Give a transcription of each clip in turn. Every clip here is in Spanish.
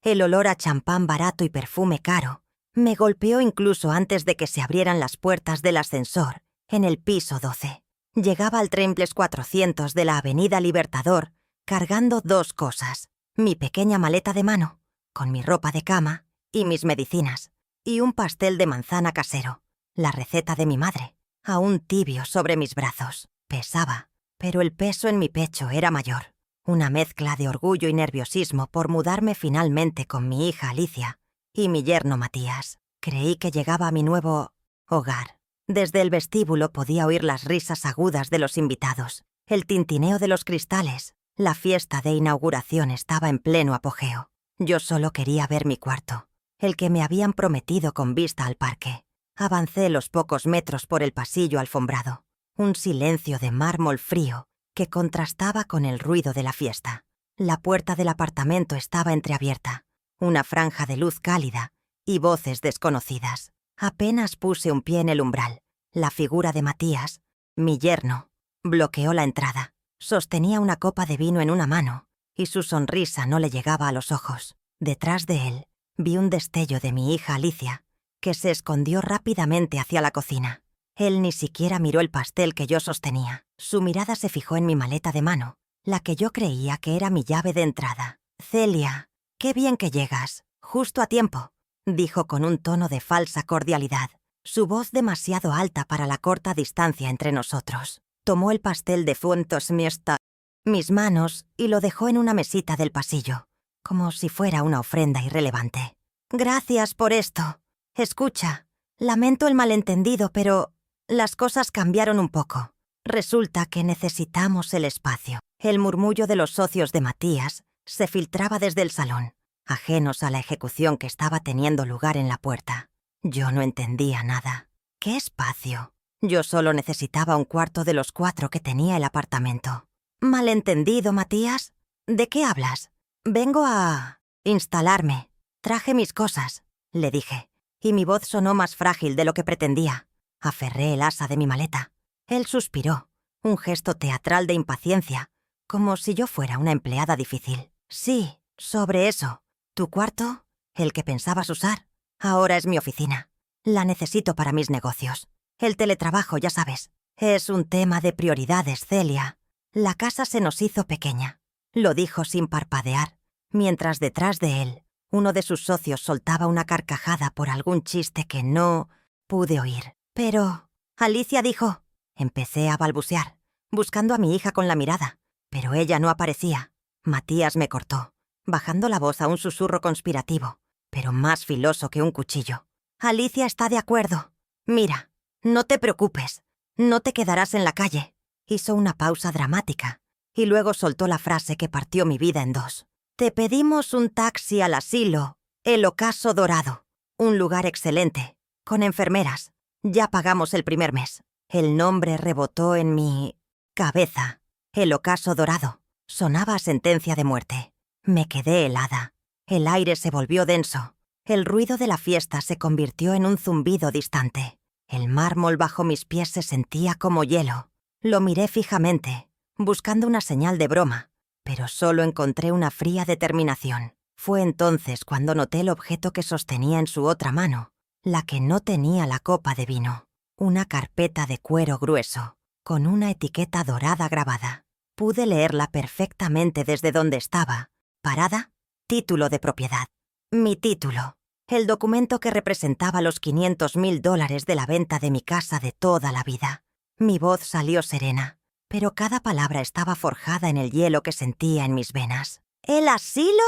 El olor a champán barato y perfume caro me golpeó incluso antes de que se abrieran las puertas del ascensor en el piso 12. Llegaba al Tremples 400 de la Avenida Libertador cargando 2 cosas: mi pequeña maleta de mano, con mi ropa de cama y mis medicinas, y un pastel de manzana casero, la receta de mi madre, aún tibio sobre mis brazos. Pesaba, pero el peso en mi pecho era mayor. Una mezcla de orgullo y nerviosismo por mudarme finalmente con mi hija Alicia y mi yerno Matías. Creí que llegaba a mi nuevo hogar. Desde el vestíbulo podía oír las risas agudas de los invitados, el tintineo de los cristales. La fiesta de inauguración estaba en pleno apogeo. Yo solo quería ver mi cuarto, el que me habían prometido con vista al parque. Avancé los pocos metros por el pasillo alfombrado. Un silencio de mármol frío que contrastaba con el ruido de la fiesta. La puerta del apartamento estaba entreabierta, una franja de luz cálida y voces desconocidas. Apenas puse un pie en el umbral. La figura de Matías, mi yerno, bloqueó la entrada. Sostenía una copa de vino en una mano y su sonrisa no le llegaba a los ojos. Detrás de él vi un destello de mi hija Alicia, que se escondió rápidamente hacia la cocina. Él ni siquiera miró el pastel que yo sostenía. Su mirada se fijó en mi maleta de mano, la que yo creía que era mi llave de entrada. «Celia, qué bien que llegas, justo a tiempo», dijo con un tono de falsa cordialidad, su voz demasiado alta para la corta distancia entre nosotros. Tomó el pastel de Fuentes Miesta, mis manos, y lo dejó en una mesita del pasillo, como si fuera una ofrenda irrelevante. «Gracias por esto. Escucha, lamento el malentendido, pero las cosas cambiaron un poco. Resulta que necesitamos el espacio». El murmullo de los socios de Matías se filtraba desde el salón, ajenos a la ejecución que estaba teniendo lugar en la puerta. Yo no entendía nada. ¿Qué espacio? Yo solo necesitaba un cuarto de los 4 que tenía el apartamento. «¿Malentendido, Matías? ¿De qué hablas?» «Vengo a instalarme. Traje mis cosas», le dije, y mi voz sonó más frágil de lo que pretendía. Aferré el asa de mi maleta. Él suspiró, un gesto teatral de impaciencia, como si yo fuera una empleada difícil. «Sí, sobre eso. ¿Tu cuarto? ¿El que pensabas usar? Ahora es mi oficina. La necesito para mis negocios. El teletrabajo, ya sabes. Es un tema de prioridades, Celia. La casa se nos hizo pequeña», lo dijo sin parpadear, mientras detrás de él, uno de sus socios soltaba una carcajada por algún chiste que no pude oír. «Pero Alicia dijo», empecé a balbucear, buscando a mi hija con la mirada, pero ella no aparecía. Matías me cortó, bajando la voz a un susurro conspirativo, pero más filoso que un cuchillo. «Alicia está de acuerdo. Mira, no te preocupes, no te quedarás en la calle». Hizo una pausa dramática y luego soltó la frase que partió mi vida en 2. «Te pedimos un taxi al asilo, El Ocaso Dorado. Un lugar excelente, con enfermeras. Ya pagamos el primer mes». El nombre rebotó en mi cabeza. El Ocaso Dorado. Sonaba a sentencia de muerte. Me quedé helada. El aire se volvió denso. El ruido de la fiesta se convirtió en un zumbido distante. El mármol bajo mis pies se sentía como hielo. Lo miré fijamente, buscando una señal de broma, pero solo encontré una fría determinación. Fue entonces cuando noté el objeto que sostenía en su otra mano, la que no tenía la copa de vino. Una carpeta de cuero grueso, con una etiqueta dorada grabada. Pude leerla perfectamente desde donde estaba. Parada, título de propiedad. Mi título. El documento que representaba los $500,000 de la venta de mi casa de toda la vida. Mi voz salió serena, pero cada palabra estaba forjada en el hielo que sentía en mis venas. «¿El asilo?»,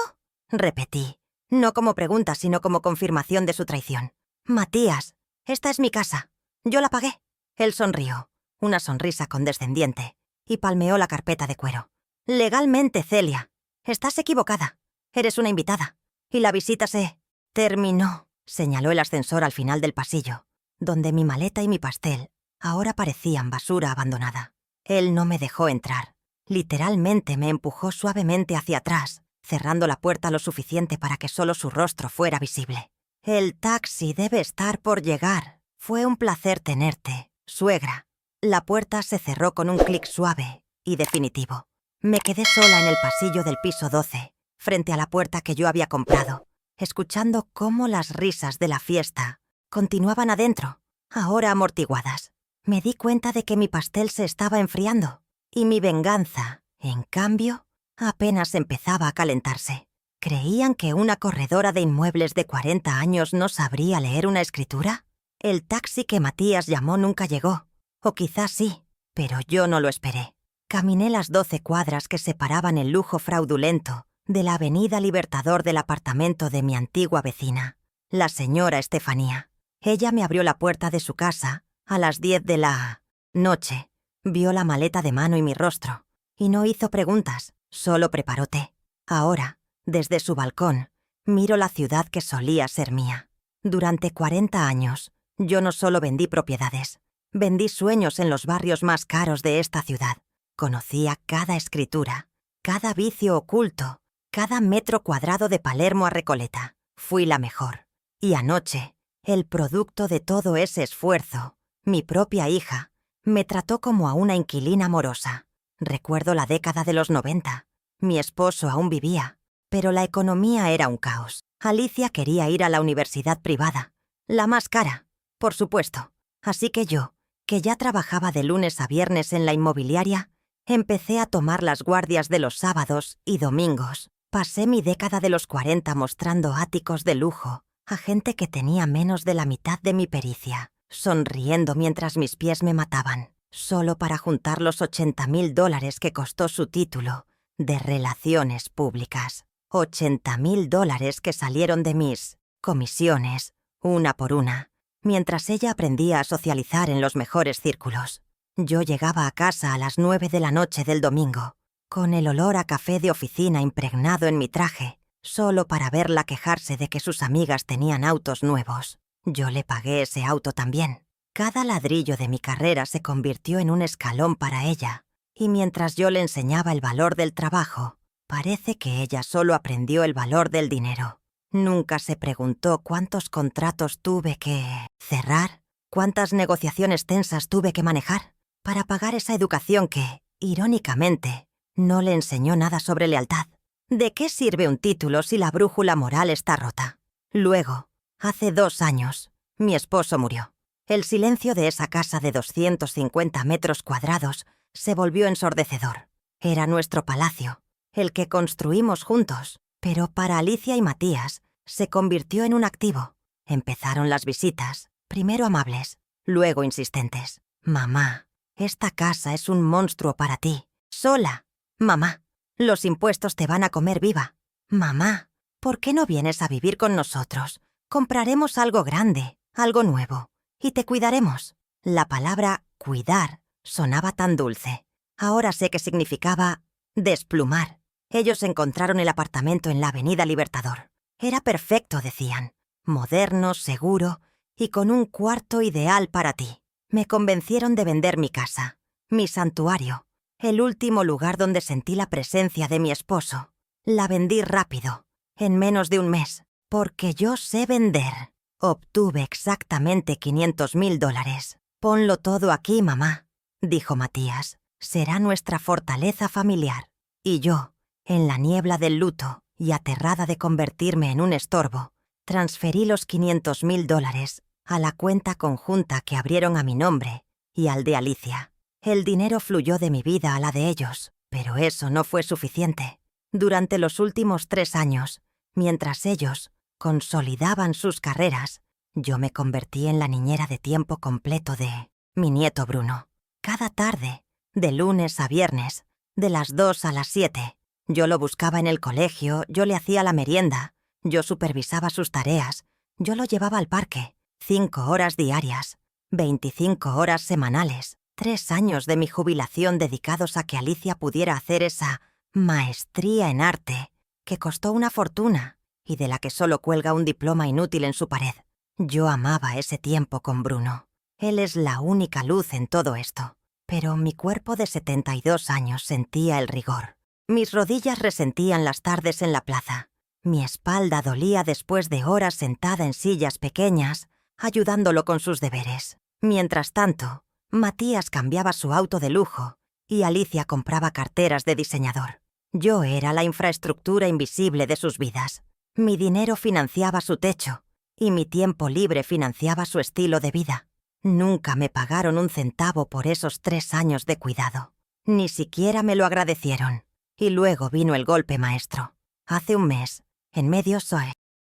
repetí, no como pregunta sino como confirmación de su traición. «Matías, esta es mi casa. Yo la pagué». Él sonrió, una sonrisa condescendiente, y palmeó la carpeta de cuero. «Legalmente, Celia. Estás equivocada. Eres una invitada. Y la visita se terminó», señaló el ascensor al final del pasillo, donde mi maleta y mi pastel ahora parecían basura abandonada. Él no me dejó entrar. Literalmente me empujó suavemente hacia atrás, cerrando la puerta lo suficiente para que solo su rostro fuera visible. «El taxi debe estar por llegar. Fue un placer tenerte, suegra». La puerta se cerró con un clic suave y definitivo. Me quedé sola en el pasillo del piso 12, frente a la puerta que yo había comprado, escuchando cómo las risas de la fiesta continuaban adentro, ahora amortiguadas. Me di cuenta de que mi pastel se estaba enfriando y mi venganza, en cambio, apenas empezaba a calentarse. ¿Creían que una corredora de inmuebles de 40 años no sabría leer una escritura? El taxi que Matías llamó nunca llegó, o quizás sí, pero yo no lo esperé. Caminé las 12 cuadras que separaban el lujo fraudulento de la avenida Libertador del apartamento de mi antigua vecina, la señora Estefanía. Ella me abrió la puerta de su casa a las 10 de la noche, vio la maleta de mano y mi rostro, y no hizo preguntas, solo preparó té. Ahora, desde su balcón, miro la ciudad que solía ser mía. Durante 40 años, yo no solo vendí propiedades, vendí sueños en los barrios más caros de esta ciudad. Conocía cada escritura, cada vicio oculto, cada metro cuadrado de Palermo a Recoleta. Fui la mejor. Y anoche, el producto de todo ese esfuerzo, mi propia hija, me trató como a una inquilina morosa. Recuerdo la década de los 90. Mi esposo aún vivía, pero la economía era un caos. Alicia quería ir a la universidad privada, la más cara, por supuesto. Así que yo, que ya trabajaba de lunes a viernes en la inmobiliaria, empecé a tomar las guardias de los sábados y domingos. Pasé mi década de los 40 mostrando áticos de lujo a gente que tenía menos de la mitad de mi pericia, sonriendo mientras mis pies me mataban, solo para juntar los $80.000 que costó su título de Relaciones Públicas. $80.000 que salieron de mis comisiones, una por una, mientras ella aprendía a socializar en los mejores círculos. Yo llegaba a casa a las 9 de la noche del domingo, con el olor a café de oficina impregnado en mi traje, solo para verla quejarse de que sus amigas tenían autos nuevos. Yo le pagué ese auto también. Cada ladrillo de mi carrera se convirtió en un escalón para ella, y mientras yo le enseñaba el valor del trabajo, parece que ella solo aprendió el valor del dinero. Nunca se preguntó cuántos contratos tuve que cerrar, cuántas negociaciones tensas tuve que manejar para pagar esa educación que, irónicamente, no le enseñó nada sobre lealtad. ¿De qué sirve un título si la brújula moral está rota? Luego, hace 2 años, mi esposo murió. El silencio de esa casa de 250 metros cuadrados se volvió ensordecedor. Era nuestro palacio, el que construimos juntos, pero para Alicia y Matías se convirtió en un activo. Empezaron las visitas, primero amables, luego insistentes. «Mamá, esta casa es un monstruo para ti. Sola. Mamá, los impuestos te van a comer viva. Mamá, ¿por qué no vienes a vivir con nosotros? Compraremos algo grande, algo nuevo, y te cuidaremos». La palabra «cuidar» sonaba tan dulce. Ahora sé que significaba desplumar. Ellos encontraron el apartamento en la avenida Libertador. Era perfecto, decían. Moderno, seguro y con un cuarto ideal para ti. Me convencieron de vender mi casa, mi santuario, el último lugar donde sentí la presencia de mi esposo. La vendí rápido, en menos de un mes, porque yo sé vender. Obtuve exactamente $500.000. «Ponlo todo aquí, mamá», dijo Matías. «Será nuestra fortaleza familiar». Y yo, en la niebla del luto y aterrada de convertirme en un estorbo, transferí los $500.000 a la cuenta conjunta que abrieron a mi nombre y al de Alicia. El dinero fluyó de mi vida a la de ellos, pero eso no fue suficiente. Durante los últimos 3 años, mientras ellos consolidaban sus carreras, yo me convertí en la niñera de tiempo completo de mi nieto Bruno. Cada tarde, de lunes a viernes, de las 2 a las 7, yo lo buscaba en el colegio, yo le hacía la merienda, yo supervisaba sus tareas, yo lo llevaba al parque. 5 horas diarias, 25 horas semanales, 3 años de mi jubilación dedicados a que Alicia pudiera hacer esa maestría en arte que costó una fortuna y de la que solo cuelga un diploma inútil en su pared. Yo amaba ese tiempo con Bruno. Él es la única luz en todo esto. Pero mi cuerpo de 72 años sentía el rigor. Mis rodillas resentían las tardes en la plaza. Mi espalda dolía después de horas sentada en sillas pequeñas, ayudándolo con sus deberes. Mientras tanto, Matías cambiaba su auto de lujo y Alicia compraba carteras de diseñador. Yo era la infraestructura invisible de sus vidas. Mi dinero financiaba su techo y mi tiempo libre financiaba su estilo de vida. Nunca me pagaron un centavo por esos 3 años de cuidado. Ni siquiera me lo agradecieron. Y luego vino el golpe maestro. Hace un mes, en medio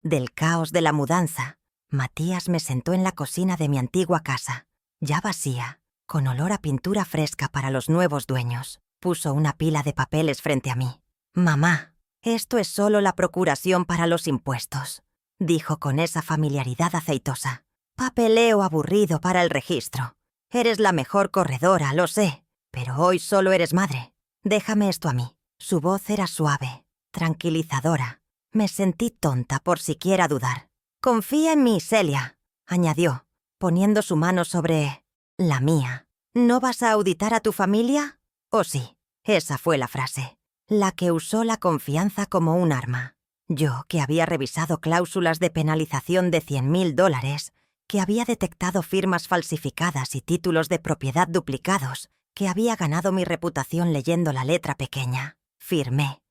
del caos de la mudanza, Matías me sentó en la cocina de mi antigua casa, ya vacía, con olor a pintura fresca para los nuevos dueños. Puso una pila de papeles frente a mí. «Mamá, esto es solo la procuración para los impuestos», dijo con esa familiaridad aceitosa. «Papeleo aburrido para el registro. Eres la mejor corredora, lo sé, pero hoy solo eres madre. Déjame esto a mí». Su voz era suave, tranquilizadora. Me sentí tonta por siquiera dudar. «Confía en mí, Celia», añadió, poniendo su mano sobre la mía. «¿No vas a auditar a tu familia? ¿O sí?» Esa fue la frase, la que usó la confianza como un arma. Yo, que había revisado cláusulas de penalización de $100.000, que había detectado firmas falsificadas y títulos de propiedad duplicados, que había ganado mi reputación leyendo la letra pequeña. Firmé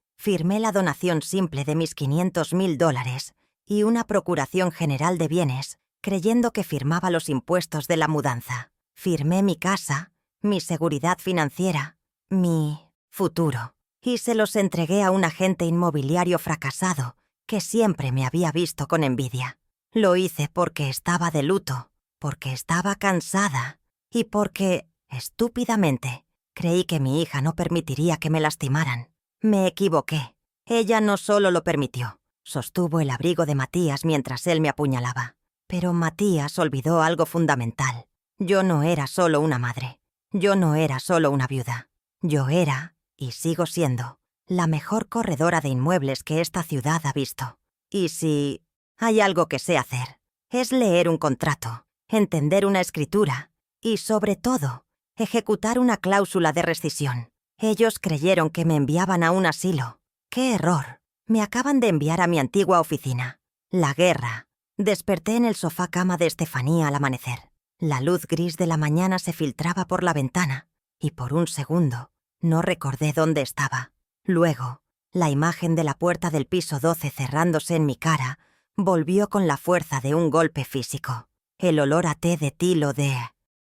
la donación simple de mis $500.000 y una procuración general de bienes, creyendo que firmaba los impuestos de la mudanza. Firmé mi casa, mi seguridad financiera, mi futuro, y se los entregué a un agente inmobiliario fracasado que siempre me había visto con envidia. Lo hice porque estaba de luto, porque estaba cansada y porque, estúpidamente, creí que mi hija no permitiría que me lastimaran. Me equivoqué. Ella no solo lo permitió, sostuvo el abrigo de Matías mientras él me apuñalaba. Pero Matías olvidó algo fundamental. Yo no era solo una madre. Yo no era solo una viuda. Yo era, y sigo siendo, la mejor corredora de inmuebles que esta ciudad ha visto. Y si hay algo que sé hacer, es leer un contrato, entender una escritura y, sobre todo, ejecutar una cláusula de rescisión. Ellos creyeron que me enviaban a un asilo. ¡Qué error! Me acaban de enviar a mi antigua oficina. La guerra. Desperté en el sofá cama de Estefanía al amanecer. La luz gris de la mañana se filtraba por la ventana y por un segundo no recordé dónde estaba. Luego, la imagen de la puerta del piso 12 cerrándose en mi cara volvió con la fuerza de un golpe físico. El olor a té de tilo de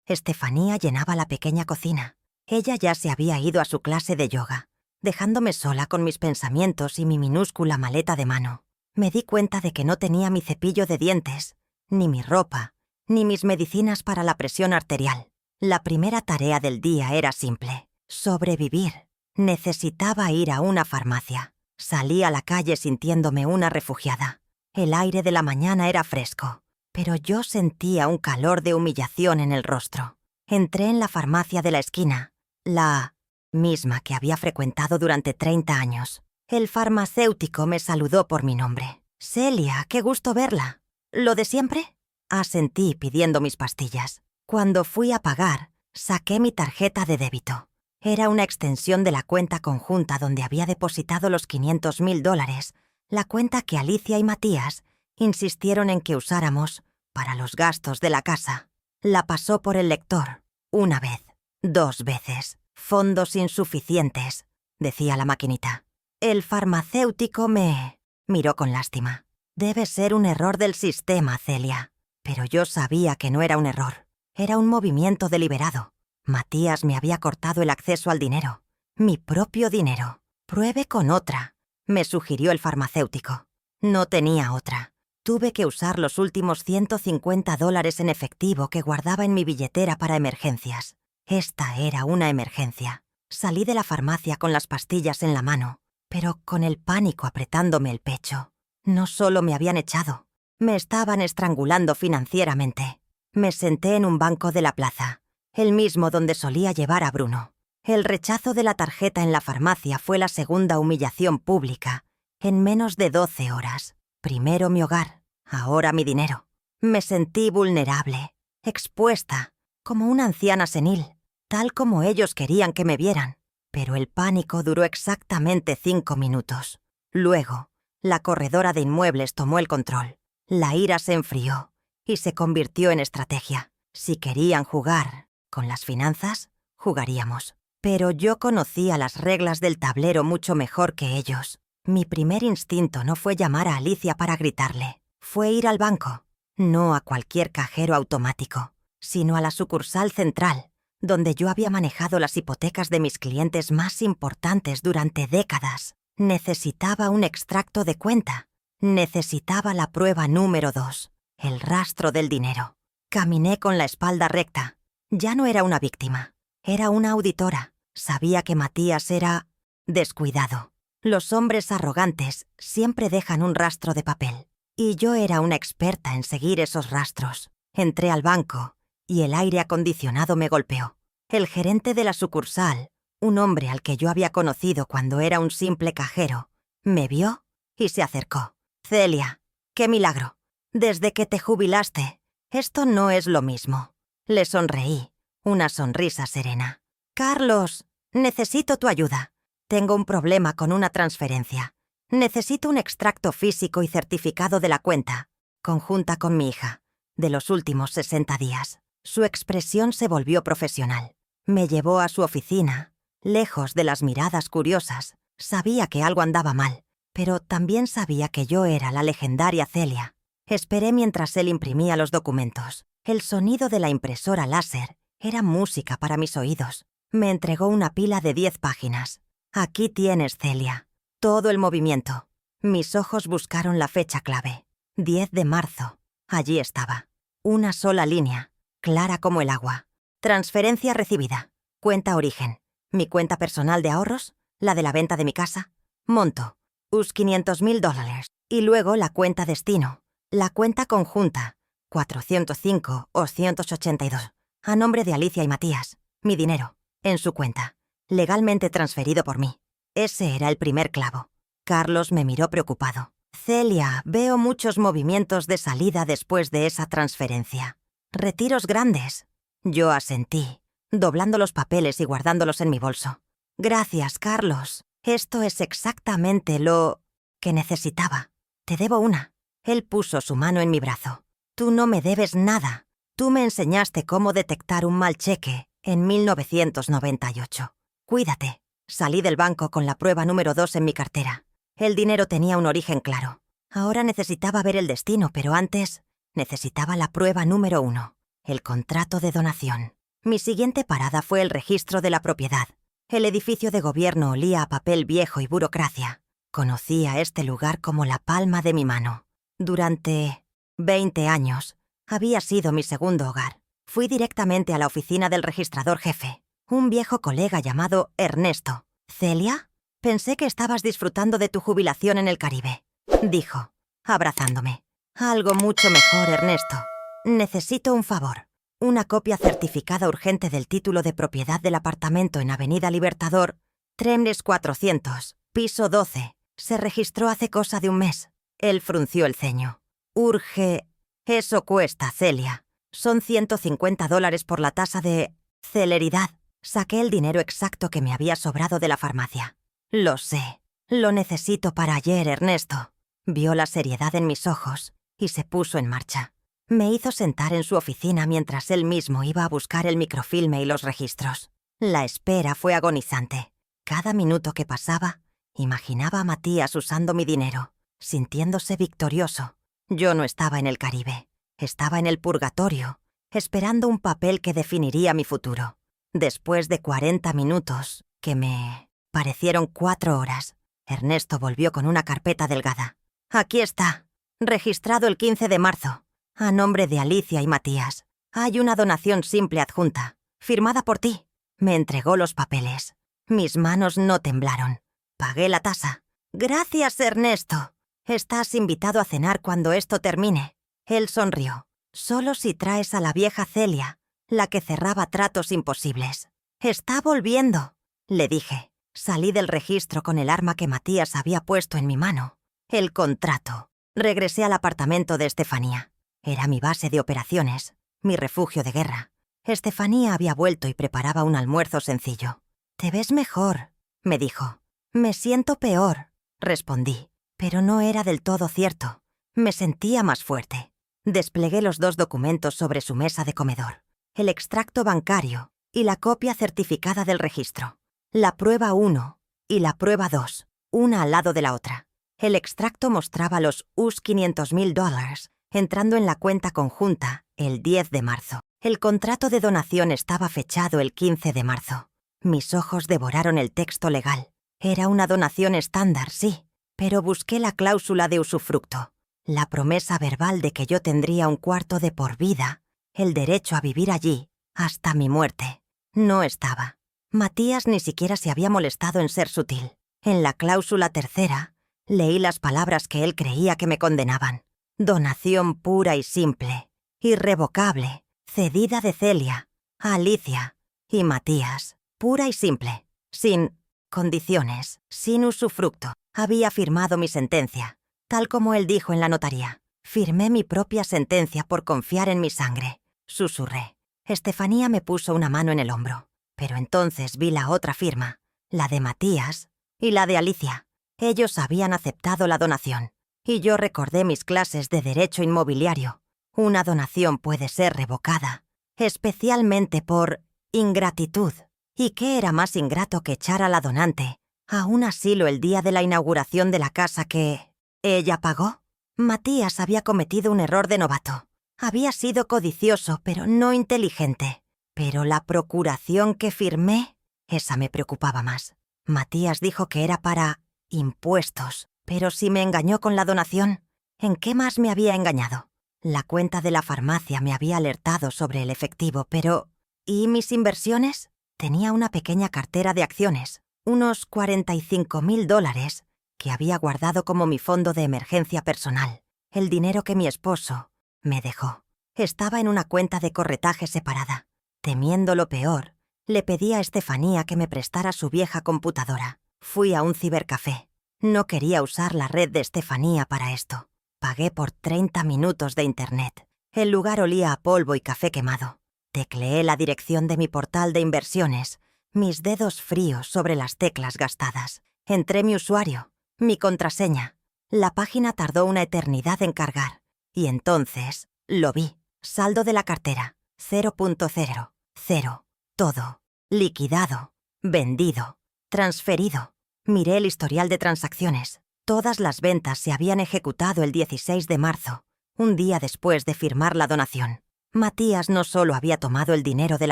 Estefanía llenaba la pequeña cocina. Ella ya se había ido a su clase de yoga, dejándome sola con mis pensamientos y mi minúscula maleta de mano. Me di cuenta de que no tenía mi cepillo de dientes, ni mi ropa, ni mis medicinas para la presión arterial. La primera tarea del día era simple: sobrevivir. Necesitaba ir a una farmacia. Salí a la calle sintiéndome una refugiada. El aire de la mañana era fresco, pero yo sentía un calor de humillación en el rostro. Entré en la farmacia de la esquina, la misma que había frecuentado durante 30 años. El farmacéutico me saludó por mi nombre. «Celia, qué gusto verla». «¿Lo de siempre?», asentí pidiendo mis pastillas. Cuando fui a pagar, saqué mi tarjeta de débito. Era una extensión de la cuenta conjunta donde había depositado los $500.000, la cuenta que Alicia y Matías insistieron en que usáramos para los gastos de la casa. La pasó por el lector. 1 vez, 2 veces. «Fondos insuficientes», decía la maquinita. El farmacéutico me miró con lástima. «Debe ser un error del sistema, Celia». Pero yo sabía que no era un error. Era un movimiento deliberado. Matías me había cortado el acceso al dinero. Mi propio dinero. «Pruebe con otra», me sugirió el farmacéutico. No tenía otra. Tuve que usar los últimos $150 en efectivo que guardaba en mi billetera para emergencias. Esta era una emergencia. Salí de la farmacia con las pastillas en la mano, pero con el pánico apretándome el pecho. No solo me habían echado, me estaban estrangulando financieramente. Me senté en un banco de la plaza, el mismo donde solía llevar a Bruno. El rechazo de la tarjeta en la farmacia fue la segunda humillación pública, en menos de 12 horas. Primero mi hogar, ahora mi dinero. Me sentí vulnerable, expuesta, como una anciana senil, tal como ellos querían que me vieran. Pero el pánico duró exactamente 5 minutos. Luego, la corredora de inmuebles tomó el control. La ira se enfrió y se convirtió en estrategia. Si querían jugar con las finanzas, jugaríamos. Pero yo conocía las reglas del tablero mucho mejor que ellos. Mi primer instinto no fue llamar a Alicia para gritarle. Fue ir al banco. No a cualquier cajero automático, sino a la sucursal central, donde yo había manejado las hipotecas de mis clientes más importantes durante décadas. Necesitaba un extracto de cuenta. Necesitaba la prueba número 2, el rastro del dinero. Caminé con la espalda recta. Ya no era una víctima, era una auditora. Sabía que Matías era descuidado. Los hombres arrogantes siempre dejan un rastro de papel. Y yo era una experta en seguir esos rastros. Entré al banco y el aire acondicionado me golpeó. El gerente de la sucursal, un hombre al que yo había conocido cuando era un simple cajero, me vio y se acercó. «Celia, qué milagro. Desde que te jubilaste, esto no es lo mismo». Le sonreí, una sonrisa serena. «Carlos, necesito tu ayuda. Tengo un problema con una transferencia. Necesito un extracto físico y certificado de la cuenta, conjunta con mi hija, de los últimos 60 días». Su expresión se volvió profesional. Me llevó a su oficina, lejos de las miradas curiosas. Sabía que algo andaba mal, pero también sabía que yo era la legendaria Celia. Esperé mientras él imprimía los documentos. El sonido de la impresora láser era música para mis oídos. Me entregó una pila de 10 páginas. «Aquí tienes, Celia. Todo el movimiento». Mis ojos buscaron la fecha clave. 10 de marzo. Allí estaba. Una sola línea, clara como el agua. Transferencia recibida. Cuenta origen. Mi cuenta personal de ahorros, la de la venta de mi casa. Monto, US $500.000. Y luego la cuenta destino. La cuenta conjunta, 405 o 182. A nombre de Alicia y Matías. Mi dinero, en su cuenta. Legalmente transferido por mí. Ese era el primer clavo. Carlos me miró preocupado. «Celia, veo muchos movimientos de salida después de esa transferencia. Retiros grandes». Yo asentí, doblando los papeles y guardándolos en mi bolso. «Gracias, Carlos. Esto es exactamente lo que necesitaba. Te debo una». Él puso su mano en mi brazo. «Tú no me debes nada. Tú me enseñaste cómo detectar un mal cheque en 1998. Cuídate». Salí del banco con la prueba número 2 en mi cartera. El dinero tenía un origen claro. Ahora necesitaba ver el destino, pero antes necesitaba la prueba número 1, el contrato de donación. Mi siguiente parada fue el registro de la propiedad. El edificio de gobierno olía a papel viejo y burocracia. Conocía este lugar como la palma de mi mano. Durante 20 años había sido mi segundo hogar. Fui directamente a la oficina del registrador jefe, un viejo colega llamado Ernesto. «¿Celia? Pensé que estabas disfrutando de tu jubilación en el Caribe», dijo, abrazándome. «Algo mucho mejor, Ernesto. Necesito un favor. Una copia certificada urgente del título de propiedad del apartamento en Avenida Libertador, Tremles 400, piso 12. Se registró hace cosa de un mes». Él frunció el ceño. «Urge». «Eso cuesta, Celia. Son $150 por la tasa de celeridad». Saqué el dinero exacto que me había sobrado de la farmacia. «Lo sé. Lo necesito para ayer, Ernesto». Vio la seriedad en mis ojos y se puso en marcha. Me hizo sentar en su oficina mientras él mismo iba a buscar el microfilme y los registros. La espera fue agonizante. Cada minuto que pasaba, imaginaba a Matías usando mi dinero, sintiéndose victorioso. Yo no estaba en el Caribe. Estaba en el purgatorio, esperando un papel que definiría mi futuro. Después de 40 minutos, que me parecieron 4 horas, Ernesto volvió con una carpeta delgada. «Aquí está, registrado el 15 de marzo, a nombre de Alicia y Matías. Hay una donación simple adjunta, firmada por ti». Me entregó los papeles. Mis manos no temblaron. Pagué la tasa. «Gracias, Ernesto. Estás invitado a cenar cuando esto termine». Él sonrió. «Solo si traes a la vieja Celia, la que cerraba tratos imposibles». «Está volviendo», le dije. Salí del registro con el arma que Matías había puesto en mi mano. El contrato. Regresé al apartamento de Estefanía. Era mi base de operaciones, mi refugio de guerra. Estefanía había vuelto y preparaba un almuerzo sencillo. «Te ves mejor», me dijo. «Me siento peor», respondí. Pero no era del todo cierto. Me sentía más fuerte. Desplegué los 2 documentos sobre su mesa de comedor. El extracto bancario y la copia certificada del registro. La prueba 1 y la prueba 2, una al lado de la otra. El extracto mostraba los US $500,000 entrando en la cuenta conjunta el 10 de marzo. El contrato de donación estaba fechado el 15 de marzo. Mis ojos devoraron el texto legal. Era una donación estándar, sí, pero busqué la cláusula de usufructo, la promesa verbal de que yo tendría un cuarto de por vida, el derecho a vivir allí, hasta mi muerte. No estaba. Matías ni siquiera se había molestado en ser sutil. En la cláusula tercera, leí las palabras que él creía que me condenaban. Donación pura y simple, irrevocable, cedida de Celia, a Alicia y Matías. Pura y simple, sin condiciones, sin usufructo. Había firmado mi sentencia, tal como él dijo en la notaría. Firmé mi propia sentencia por confiar en mi sangre. Susurré. Estefanía me puso una mano en el hombro, pero entonces vi la otra firma, la de Matías y la de Alicia. Ellos habían aceptado la donación, y yo recordé mis clases de derecho inmobiliario. Una donación puede ser revocada, especialmente por ingratitud. ¿Y qué era más ingrato que echar a la donante a un asilo el día de la inauguración de la casa que ella pagó? Matías había cometido un error de novato. Había sido codicioso, pero no inteligente. Pero la procuración que firmé, esa me preocupaba más. Matías dijo que era para impuestos, pero si me engañó con la donación, ¿en qué más me había engañado? La cuenta de la farmacia me había alertado sobre el efectivo, pero ¿y mis inversiones? Tenía una pequeña cartera de acciones, unos $45,000 que había guardado como mi fondo de emergencia personal. El dinero que mi esposo me dejó. Estaba en una cuenta de corretaje separada. Temiendo lo peor, le pedí a Estefanía que me prestara su vieja computadora. Fui a un cibercafé. No quería usar la red de Estefanía para esto. Pagué por 30 minutos de internet. El lugar olía a polvo y café quemado. Tecleé la dirección de mi portal de inversiones, mis dedos fríos sobre las teclas gastadas. Entré mi usuario, mi contraseña. La página tardó una eternidad en cargar. Y entonces lo vi. Saldo de la cartera. 0.0. 0. Todo. Liquidado. Vendido. Transferido. Miré el historial de transacciones. Todas las ventas se habían ejecutado el 16 de marzo, un día después de firmar la donación. Matías no solo había tomado el dinero del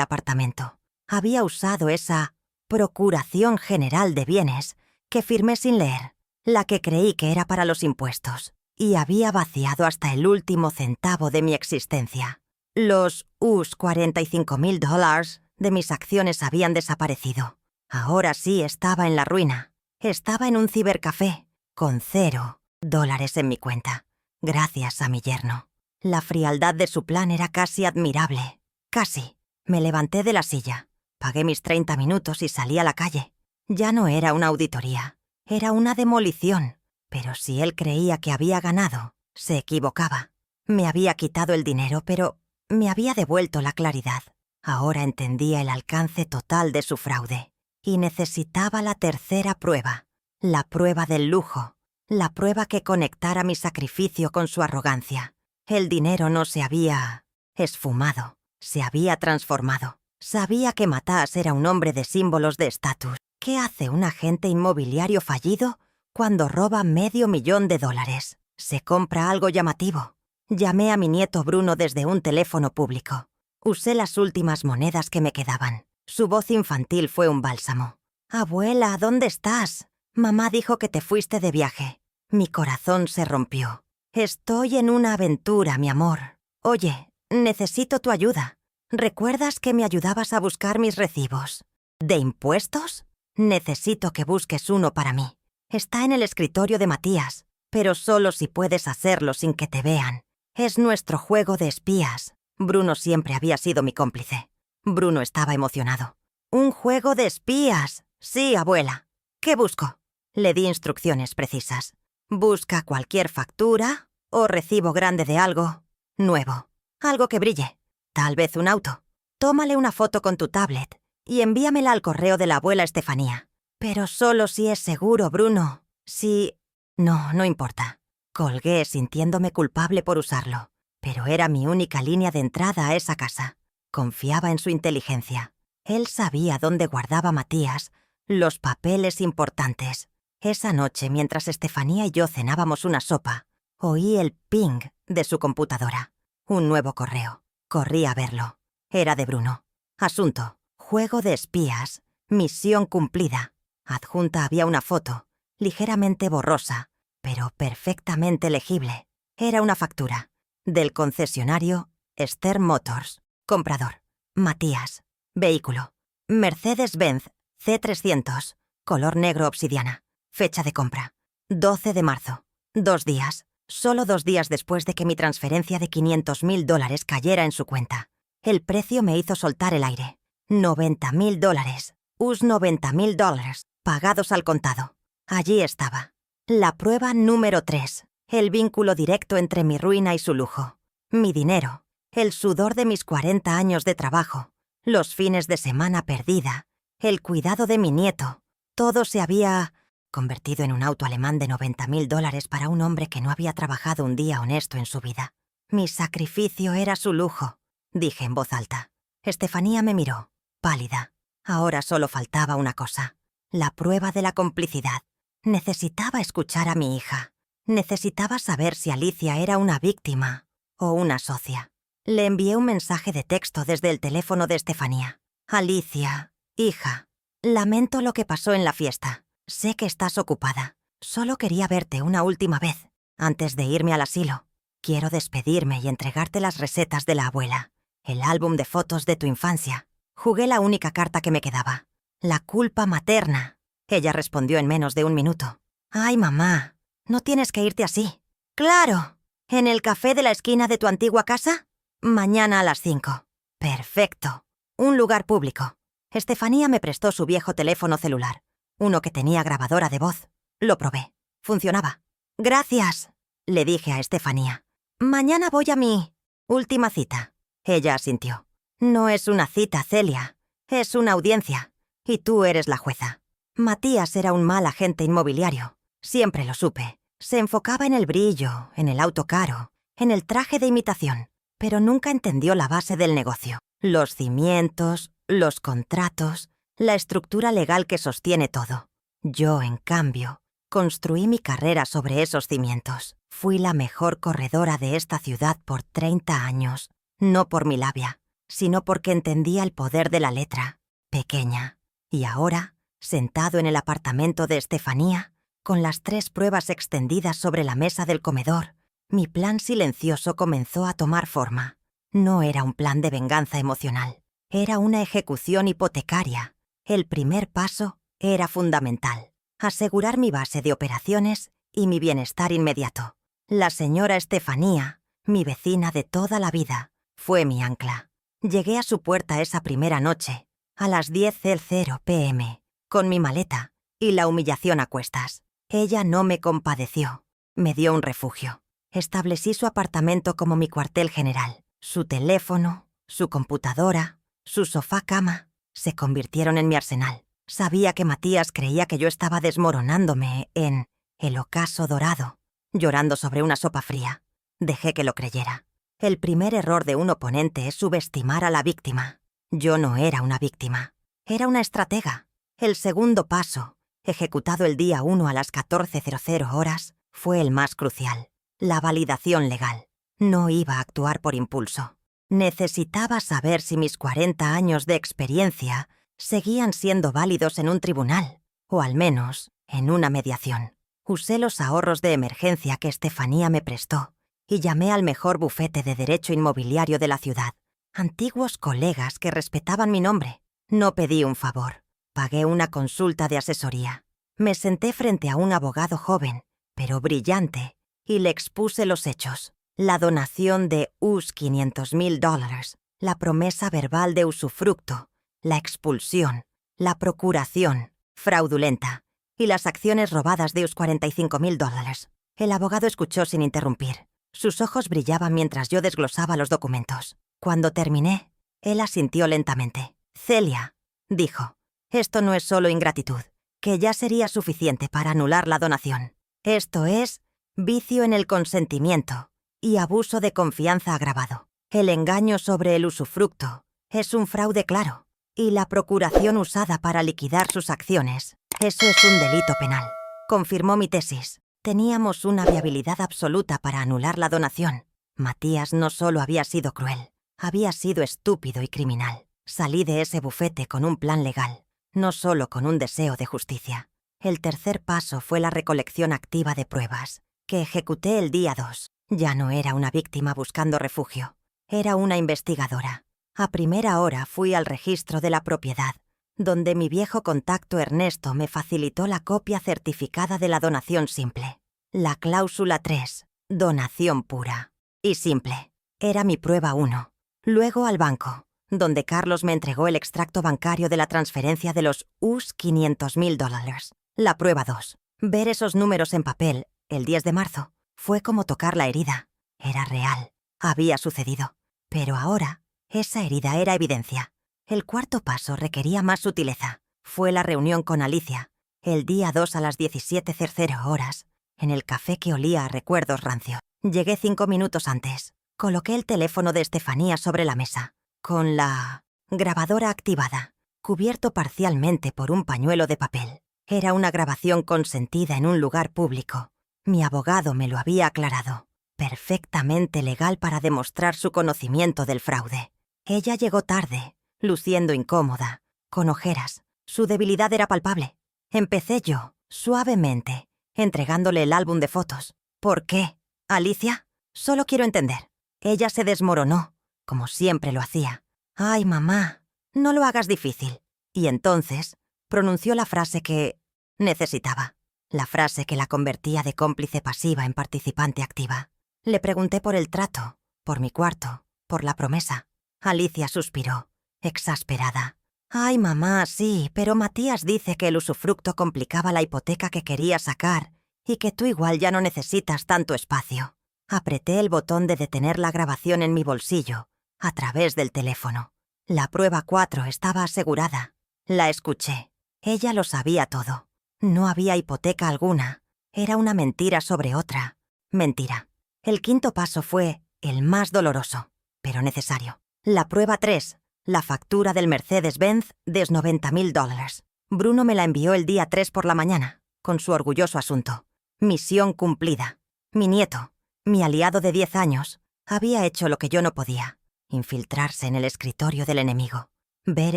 apartamento, había usado esa Procuración General de Bienes que firmé sin leer, la que creí que era para los impuestos, y había vaciado hasta el último centavo de mi existencia. Los US $45,000 de mis acciones habían desaparecido. Ahora sí estaba en la ruina. Estaba en un cibercafé, con $0 en mi cuenta, gracias a mi yerno. La frialdad de su plan era casi admirable. Casi. Me levanté de la silla, pagué mis 30 minutos y salí a la calle. Ya no era una auditoría, era una demolición. Pero si él creía que había ganado, se equivocaba. Me había quitado el dinero, pero me había devuelto la claridad. Ahora entendía el alcance total de su fraude. Y necesitaba la tercera prueba, la prueba del lujo, la prueba que conectara mi sacrificio con su arrogancia. El dinero no se había esfumado, se había transformado. Sabía que Matías era un hombre de símbolos de estatus. ¿Qué hace un agente inmobiliario fallido cuando roba $500,000? Se compra algo llamativo. Llamé a mi nieto Bruno desde un teléfono público. Usé las últimas monedas que me quedaban. Su voz infantil fue un bálsamo. «Abuela, ¿dónde estás? Mamá dijo que te fuiste de viaje». Mi corazón se rompió. «Estoy en una aventura, mi amor. Oye, necesito tu ayuda. ¿Recuerdas que me ayudabas a buscar mis recibos? ¿De impuestos? Necesito que busques uno para mí. Está en el escritorio de Matías, pero solo si puedes hacerlo sin que te vean. Es nuestro juego de espías». Bruno siempre había sido mi cómplice. Bruno estaba emocionado. «¿Un juego de espías? Sí, abuela. ¿Qué busco?» Le di instrucciones precisas. «Busca cualquier factura o recibo grande de algo nuevo. Algo que brille. Tal vez un auto. Tómale una foto con tu tablet y envíamela al correo de la abuela Estefanía. Pero solo si es seguro, Bruno. Si... No importa». Colgué sintiéndome culpable por usarlo. Pero era mi única línea de entrada a esa casa. Confiaba en su inteligencia. Él sabía dónde guardaba Matías los papeles importantes. Esa noche, mientras Estefanía y yo cenábamos una sopa, oí el ping de su computadora. Un nuevo correo. Corrí a verlo. Era de Bruno. Asunto: juego de espías. Misión cumplida. Adjunta había una foto, ligeramente borrosa, pero perfectamente legible. Era una factura. Del concesionario Stern Motors. Comprador: Matías. Vehículo: Mercedes-Benz C300. Color negro obsidiana. Fecha de compra: 12 de marzo. 2 días. Solo 2 días después de que mi transferencia de $500.000 cayera en su cuenta. El precio me hizo soltar el aire. $90.000. $90.000. Pagados al contado. Allí estaba. La prueba número 3. El vínculo directo entre mi ruina y su lujo. Mi dinero. El sudor de mis 40 años de trabajo. Los fines de semana perdida. El cuidado de mi nieto. Todo se había convertido en un auto alemán de $90.000 para un hombre que no había trabajado un día honesto en su vida. Mi sacrificio era su lujo, dije en voz alta. Estefanía me miró, pálida. Ahora solo faltaba una cosa: la prueba de la complicidad. Necesitaba escuchar a mi hija. Necesitaba saber si Alicia era una víctima o una socia. Le envié un mensaje de texto desde el teléfono de Estefanía. Alicia, hija, lamento lo que pasó en la fiesta. Sé que estás ocupada. Solo quería verte una última vez, antes de irme al asilo. Quiero despedirme y entregarte las recetas de la abuela, el álbum de fotos de tu infancia. Jugué la única carta que me quedaba. La culpa materna. Ella respondió en menos de 1 minuto. Ay, mamá, no tienes que irte así. ¡Claro! ¿En el café de la esquina de tu antigua casa? Mañana a las 5. Perfecto. Un lugar público. Estefanía me prestó su viejo teléfono celular. Uno que tenía grabadora de voz. Lo probé. Funcionaba. Gracias, le dije a Estefanía. Mañana voy a mi última cita. Ella asintió. No es una cita, Celia. Es una audiencia. Y tú eres la jueza. Matías era un mal agente inmobiliario. Siempre lo supe. Se enfocaba en el brillo, en el auto caro, en el traje de imitación. Pero nunca entendió la base del negocio. Los cimientos, los contratos, la estructura legal que sostiene todo. Yo, en cambio, construí mi carrera sobre esos cimientos. Fui la mejor corredora de esta ciudad por 30 años. No por mi labia, sino porque entendía el poder de la letra, pequeña. Y ahora, sentado en el apartamento de Estefanía, con las 3 pruebas extendidas sobre la mesa del comedor, mi plan silencioso comenzó a tomar forma. No era un plan de venganza emocional. Era una ejecución hipotecaria. El primer paso era fundamental: asegurar mi base de operaciones y mi bienestar inmediato. La señora Estefanía, mi vecina de toda la vida, fue mi ancla. Llegué a su puerta esa primera noche, a las 10:00 p.m., con mi maleta y la humillación a cuestas. Ella no me compadeció. Me dio un refugio. Establecí su apartamento como mi cuartel general. Su teléfono, su computadora, su sofá-cama se convirtieron en mi arsenal. Sabía que Matías creía que yo estaba desmoronándome en el ocaso dorado, llorando sobre una sopa fría. Dejé que lo creyera. El primer error de un oponente es subestimar a la víctima. Yo no era una víctima. Era una estratega. El segundo paso, ejecutado el día 1 a las 14:00 horas, fue el más crucial: la validación legal. No iba a actuar por impulso. Necesitaba saber si mis 40 años de experiencia seguían siendo válidos en un tribunal, o al menos en una mediación. Usé los ahorros de emergencia que Estefanía me prestó y llamé al mejor bufete de derecho inmobiliario de la ciudad. Antiguos colegas que respetaban mi nombre. No pedí un favor. Pagué una consulta de asesoría. Me senté frente a un abogado joven, pero brillante, y le expuse los hechos. La donación de $500.000, la promesa verbal de usufructo, la expulsión, la procuración fraudulenta y las acciones robadas de $45.000. El abogado escuchó sin interrumpir. Sus ojos brillaban mientras yo desglosaba los documentos. Cuando terminé, él asintió lentamente. Celia, dijo, esto no es solo ingratitud, que ya sería suficiente para anular la donación. Esto es vicio en el consentimiento y abuso de confianza agravado. El engaño sobre el usufructo es un fraude claro. y la procuración usada para liquidar sus acciones. Eso es un delito penal. Confirmó mi tesis. Teníamos una viabilidad absoluta para anular la donación. Matías no solo había sido cruel, había sido estúpido y criminal. Salí de ese bufete con un plan legal, no solo con un deseo de justicia. El tercer paso fue la recolección activa de pruebas, que ejecuté el día 2. Ya no era una víctima buscando refugio, era una investigadora. A primera hora fui al registro de la propiedad, donde mi viejo contacto Ernesto me facilitó la copia certificada de la donación simple. La cláusula 3, donación pura y simple, era mi prueba 1. Luego al banco, donde Carlos me entregó el extracto bancario de la transferencia de los US $500,000. La prueba 2, ver esos números en papel, el 10 de marzo, fue como tocar la herida. Era real, había sucedido. Pero ahora, esa herida era evidencia. El cuarto paso requería más sutileza. Fue la reunión con Alicia, el día 2 a las 17:00 horas, en el café que olía a recuerdos rancios. Llegué 5 minutos antes. Coloqué el teléfono de Estefanía sobre la mesa, con la grabadora activada, cubierto parcialmente por un pañuelo de papel. Era una grabación consentida en un lugar público. Mi abogado me lo había aclarado. Perfectamente legal para demostrar su conocimiento del fraude. Ella llegó tarde, luciendo incómoda, con ojeras. Su debilidad era palpable. Empecé yo, suavemente, entregándole el álbum de fotos. ¿Por qué? ¿Alicia? Solo quiero entender. Ella se desmoronó, como siempre lo hacía. «Ay, mamá, no lo hagas difícil». Y entonces pronunció la frase que necesitaba. La frase que la convertía de cómplice pasiva en participante activa. Le pregunté por el trato, por mi cuarto, por la promesa. Alicia suspiró, exasperada. «Ay, mamá, sí, pero Matías dice que el usufructo complicaba la hipoteca que quería sacar y que tú igual ya no necesitas tanto espacio». Apreté el botón de detener la grabación en mi bolsillo, a través del teléfono. La prueba 4 estaba asegurada. La escuché. Ella lo sabía todo. No había hipoteca alguna. Era una mentira sobre otra. Mentira. El quinto paso fue el más doloroso, pero necesario. La prueba 3, la factura del Mercedes-Benz de $90,000. Bruno me la envió el día 3 por la mañana, con su orgulloso asunto. Misión cumplida. Mi nieto, mi aliado de 10 años, había hecho lo que yo no podía: infiltrarse en el escritorio del enemigo. Ver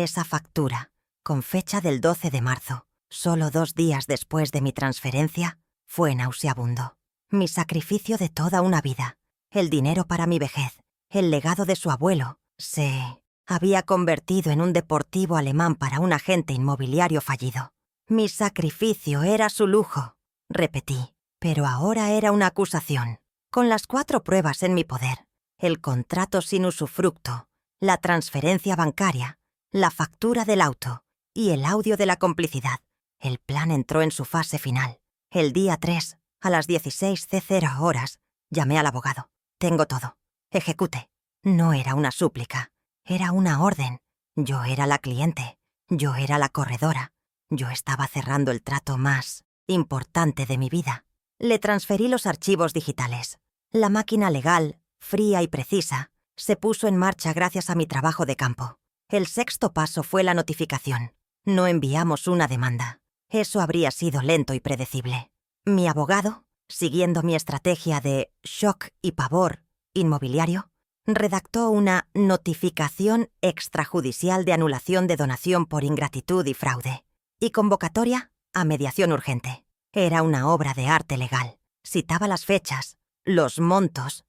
esa factura, con fecha del 12 de marzo, solo 2 días después de mi transferencia, fue nauseabundo. Mi sacrificio de toda una vida, el dinero para mi vejez, el legado de su abuelo, se había convertido en un deportivo alemán para un agente inmobiliario fallido. Mi sacrificio era su lujo, repetí, pero ahora era una acusación. Con las 4 pruebas en mi poder, el contrato sin usufructo, la transferencia bancaria, la factura del auto y el audio de la complicidad, el plan entró en su fase final. El día 3, a las 16:00 horas, llamé al abogado. «Tengo todo. Ejecute». No era una súplica, era una orden. Yo era la cliente, yo era la corredora. Yo estaba cerrando el trato más importante de mi vida. Le transferí los archivos digitales. La máquina legal, fría y precisa, se puso en marcha gracias a mi trabajo de campo. El sexto paso fue la notificación. No enviamos una demanda. Eso habría sido lento y predecible. Mi abogado, siguiendo mi estrategia de shock y pavor inmobiliario, redactó una notificación extrajudicial de anulación de donación por ingratitud y fraude, y convocatoria a mediación urgente. Era una obra de arte legal. Citaba las fechas, los montos,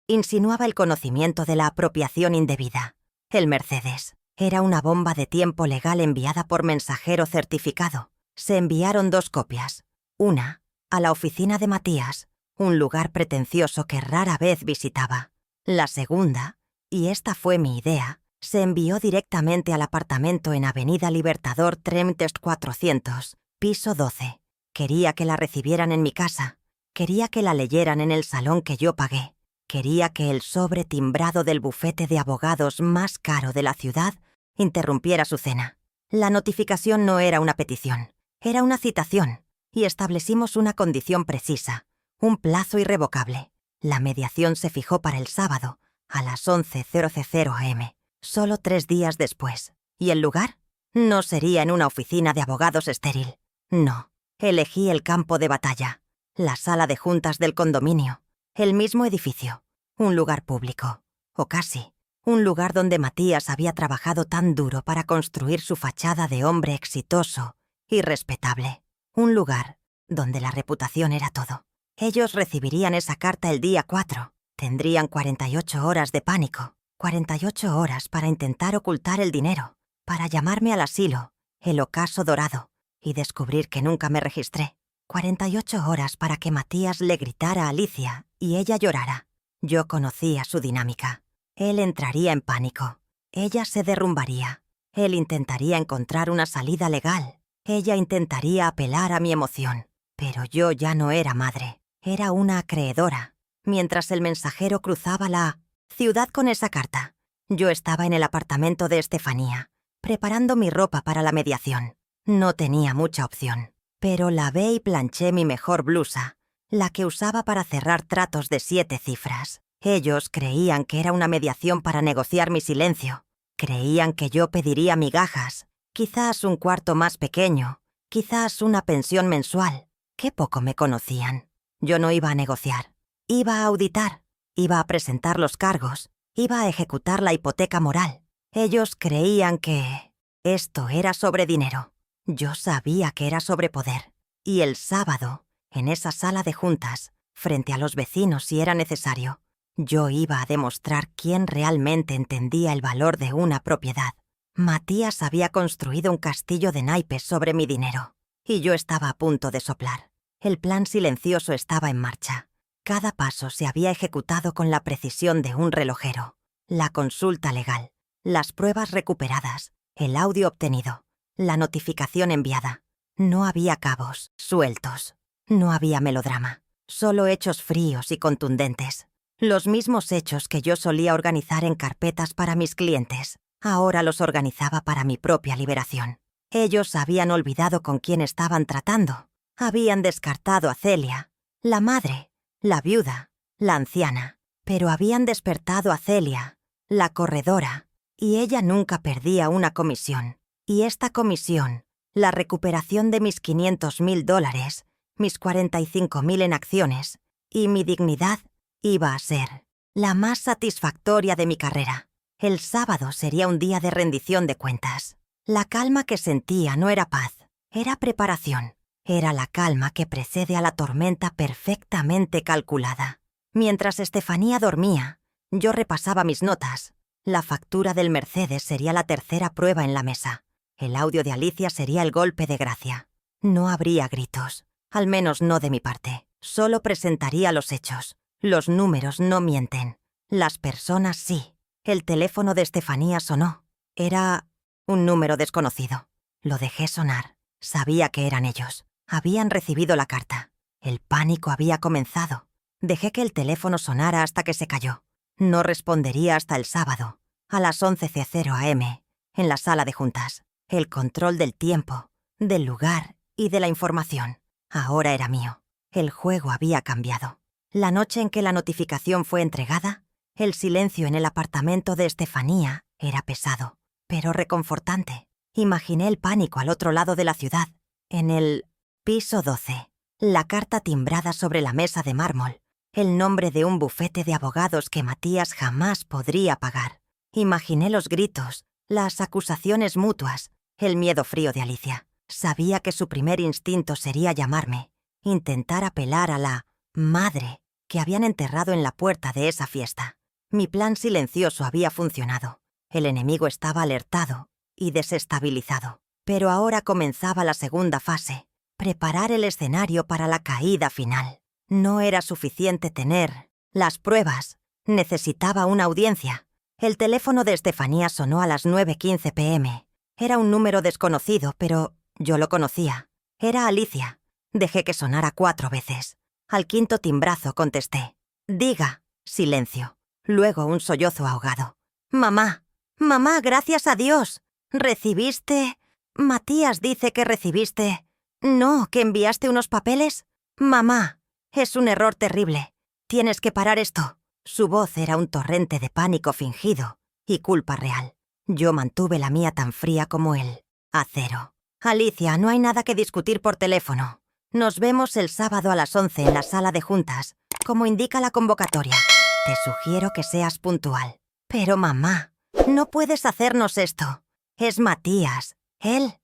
insinuaba el conocimiento de la apropiación indebida. El Mercedes era una bomba de tiempo legal enviada por mensajero certificado. Se enviaron 2 copias. Una, a la oficina de Matías, un lugar pretencioso que rara vez visitaba. La segunda, y esta fue mi idea, se envió directamente al apartamento en Avenida Libertador Tremtest 400, piso 12. Quería que la recibieran en mi casa. Quería que la leyeran en el salón que yo pagué. Quería que el sobre timbrado del bufete de abogados más caro de la ciudad interrumpiera su cena. La notificación no era una petición, era una citación, y establecimos una condición precisa, un plazo irrevocable. La mediación se fijó para el sábado, a las 11:00 am, solo 3 días después. ¿Y el lugar? No sería en una oficina de abogados estéril. No. Elegí el campo de batalla, la sala de juntas del condominio, el mismo edificio, un lugar público, o casi, un lugar donde Matías había trabajado tan duro para construir su fachada de hombre exitoso y respetable. Un lugar donde la reputación era todo. Ellos recibirían esa carta el día 4. Tendrían 48 horas de pánico, 48 horas para intentar ocultar el dinero, para llamarme al asilo, el ocaso dorado, y descubrir que nunca me registré. 48 horas para que Matías le gritara a Alicia y ella llorara. Yo conocía su dinámica. Él entraría en pánico. Ella se derrumbaría. Él intentaría encontrar una salida legal. Ella intentaría apelar a mi emoción. Pero yo ya no era madre. Era una acreedora. Mientras el mensajero cruzaba la ciudad con esa carta, yo estaba en el apartamento de Estefanía, preparando mi ropa para la mediación. No tenía mucha opción, pero lavé y planché mi mejor blusa, la que usaba para cerrar tratos de 7 cifras. Ellos creían que era una mediación para negociar mi silencio. Creían que yo pediría migajas, quizás un cuarto más pequeño, quizás una pensión mensual. Qué poco me conocían. Yo no iba a negociar. Iba a auditar, iba a presentar los cargos, iba a ejecutar la hipoteca moral. Ellos creían que esto era sobre dinero. Yo sabía que era sobre poder. Y el sábado, en esa sala de juntas, frente a los vecinos si era necesario, yo iba a demostrar quién realmente entendía el valor de una propiedad. Matías había construido un castillo de naipes sobre mi dinero, y yo estaba a punto de soplar. El plan silencioso estaba en marcha. Cada paso se había ejecutado con la precisión de un relojero. La consulta legal, las pruebas recuperadas, el audio obtenido, la notificación enviada. No había cabos sueltos. No había melodrama. Solo hechos fríos y contundentes. Los mismos hechos que yo solía organizar en carpetas para mis clientes, ahora los organizaba para mi propia liberación. Ellos habían olvidado con quién estaban tratando. Habían descartado a Celia, la madre, la viuda, la anciana, pero habían despertado a Celia, la corredora, y ella nunca perdía una comisión. Y esta comisión, la recuperación de mis $500,000, mis 45,000 en acciones, y mi dignidad, iba a ser la más satisfactoria de mi carrera. El sábado sería un día de rendición de cuentas. La calma que sentía no era paz, era preparación. Era la calma que precede a la tormenta perfectamente calculada. Mientras Estefanía dormía, yo repasaba mis notas. La factura del Mercedes sería la tercera prueba en la mesa. El audio de Alicia sería el golpe de gracia. No habría gritos, al menos no de mi parte. Solo presentaría los hechos. Los números no mienten. Las personas sí. El teléfono de Estefanía sonó. Era un número desconocido. Lo dejé sonar. Sabía que eran ellos. Habían recibido la carta. El pánico había comenzado. Dejé que el teléfono sonara hasta que se cayó. No respondería hasta el sábado, a las 11:00 am, en la sala de juntas. El control del tiempo, del lugar y de la información. Ahora era mío. El juego había cambiado. La noche en que la notificación fue entregada, el silencio en el apartamento de Estefanía era pesado, pero reconfortante. Imaginé el pánico al otro lado de la ciudad, en el piso 12, la carta timbrada sobre la mesa de mármol, el nombre de un bufete de abogados que Matías jamás podría pagar. Imaginé los gritos, las acusaciones mutuas, el miedo frío de Alicia. Sabía que su primer instinto sería llamarme, intentar apelar a la madre que habían enterrado en la puerta de esa fiesta. Mi plan silencioso había funcionado. El enemigo estaba alertado y desestabilizado. Pero ahora comenzaba la segunda fase. Preparar el escenario para la caída final. No era suficiente tener las pruebas. Necesitaba una audiencia. El teléfono de Estefanía sonó a las 9:15 p.m. Era un número desconocido, pero yo lo conocía. Era Alicia. Dejé que sonara 4 veces. Al quinto timbrazo contesté. Diga. Silencio. Luego un sollozo ahogado. Mamá. Mamá, gracias a Dios. ¿Recibiste? Matías dice que recibiste. No, que enviaste unos papeles. Mamá, es un error terrible. Tienes que parar esto. Su voz era un torrente de pánico fingido y culpa real. Yo mantuve la mía tan fría como el acero. Alicia, no hay nada que discutir por teléfono. Nos vemos el sábado a las 11 en la sala de juntas, como indica la convocatoria. Te sugiero que seas puntual. Pero mamá, no puedes hacernos esto. Es Matías. Él